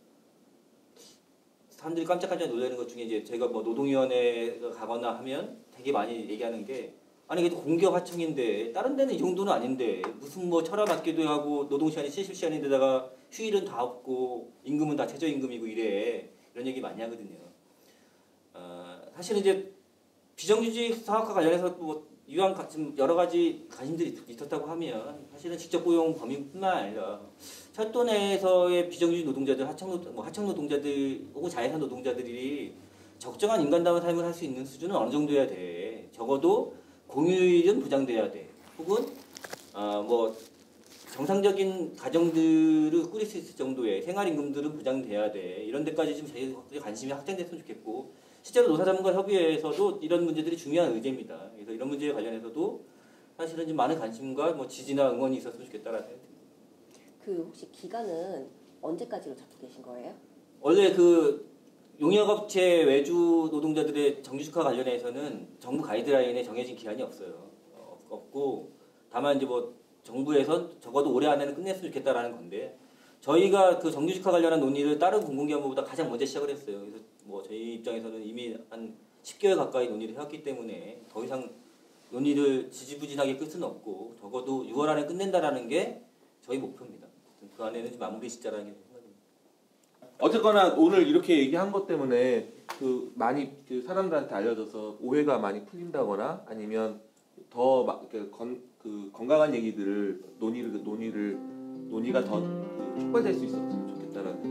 사람들이 깜짝깜짝 놀라는 것 중에 이제 제가 뭐 노동위원회에 가거나 하면 되게 많이 얘기하는 게 아니 그래도 공기업 하청인데 다른 데는 이 정도는 아닌데 무슨 뭐 철학 맞기도 하고 노동시간이 70시간인데다가 휴일은 다 없고 임금은 다 최저임금이고 이래 이런 얘기 많이 하거든요. 사실은 이제 비정규직 사업과 관련해서 뭐 이왕 지금 여러 가지 관심들이 있었다고 하면 사실은 직접 고용 범위뿐만 아니라 철도 내에서의 비정규직 노동자들, 하청 노동자들 혹은 자회사 노동자들이 적정한 인간다운 삶을 할 수 있는 수준은 어느 정도여야 돼. 적어도 공휴일은 보장돼야 돼. 혹은 뭐 정상적인 가정들을 꾸릴 수 있을 정도의 생활임금들은 보장돼야 돼. 이런 데까지 지금 저희 관심이 확장됐으면 좋겠고 실제로 노사자문과협의회에서도 이런 문제들이 중요한 의제입니다. 그래서 이런 문제에 관련해서도 사실은 좀 많은 관심과 뭐 지지나 응원이 있었으면 좋겠다라는 생각이 듭니다. 그 혹시 기간은 언제까지로 잡고 계신 거예요? 원래 그 용역업체 외주 노동자들의 정규직화 관련해서는 정부 가이드라인에 정해진 기한이 없어요. 없고 다만 이제 뭐 정부에서 적어도 올해 안에는 끝냈으면 좋겠다라는 건데 저희가 그 정규직화 관련한 논의를 다른 공공기관보다 가장 먼저 시작을 했어요. 그래서 뭐 저희 입장에서는 이미 한 10개월 가까이 논의를 해왔기 때문에 더 이상 논의를 지지부진하게 끌 수는 없고 적어도 6월 안에 끝낸다라는 게 저희 목표입니다. 그 안에는 마무리 짓자라는 게 생각입니다. 어쨌거나 오늘 이렇게 얘기한 것 때문에 그 많이 그 사람들한테 알려져서 오해가 많이 풀린다거나 아니면 더 막 건강한 얘기들을 논의가 더 촉발될 수 있었으면 좋겠다라는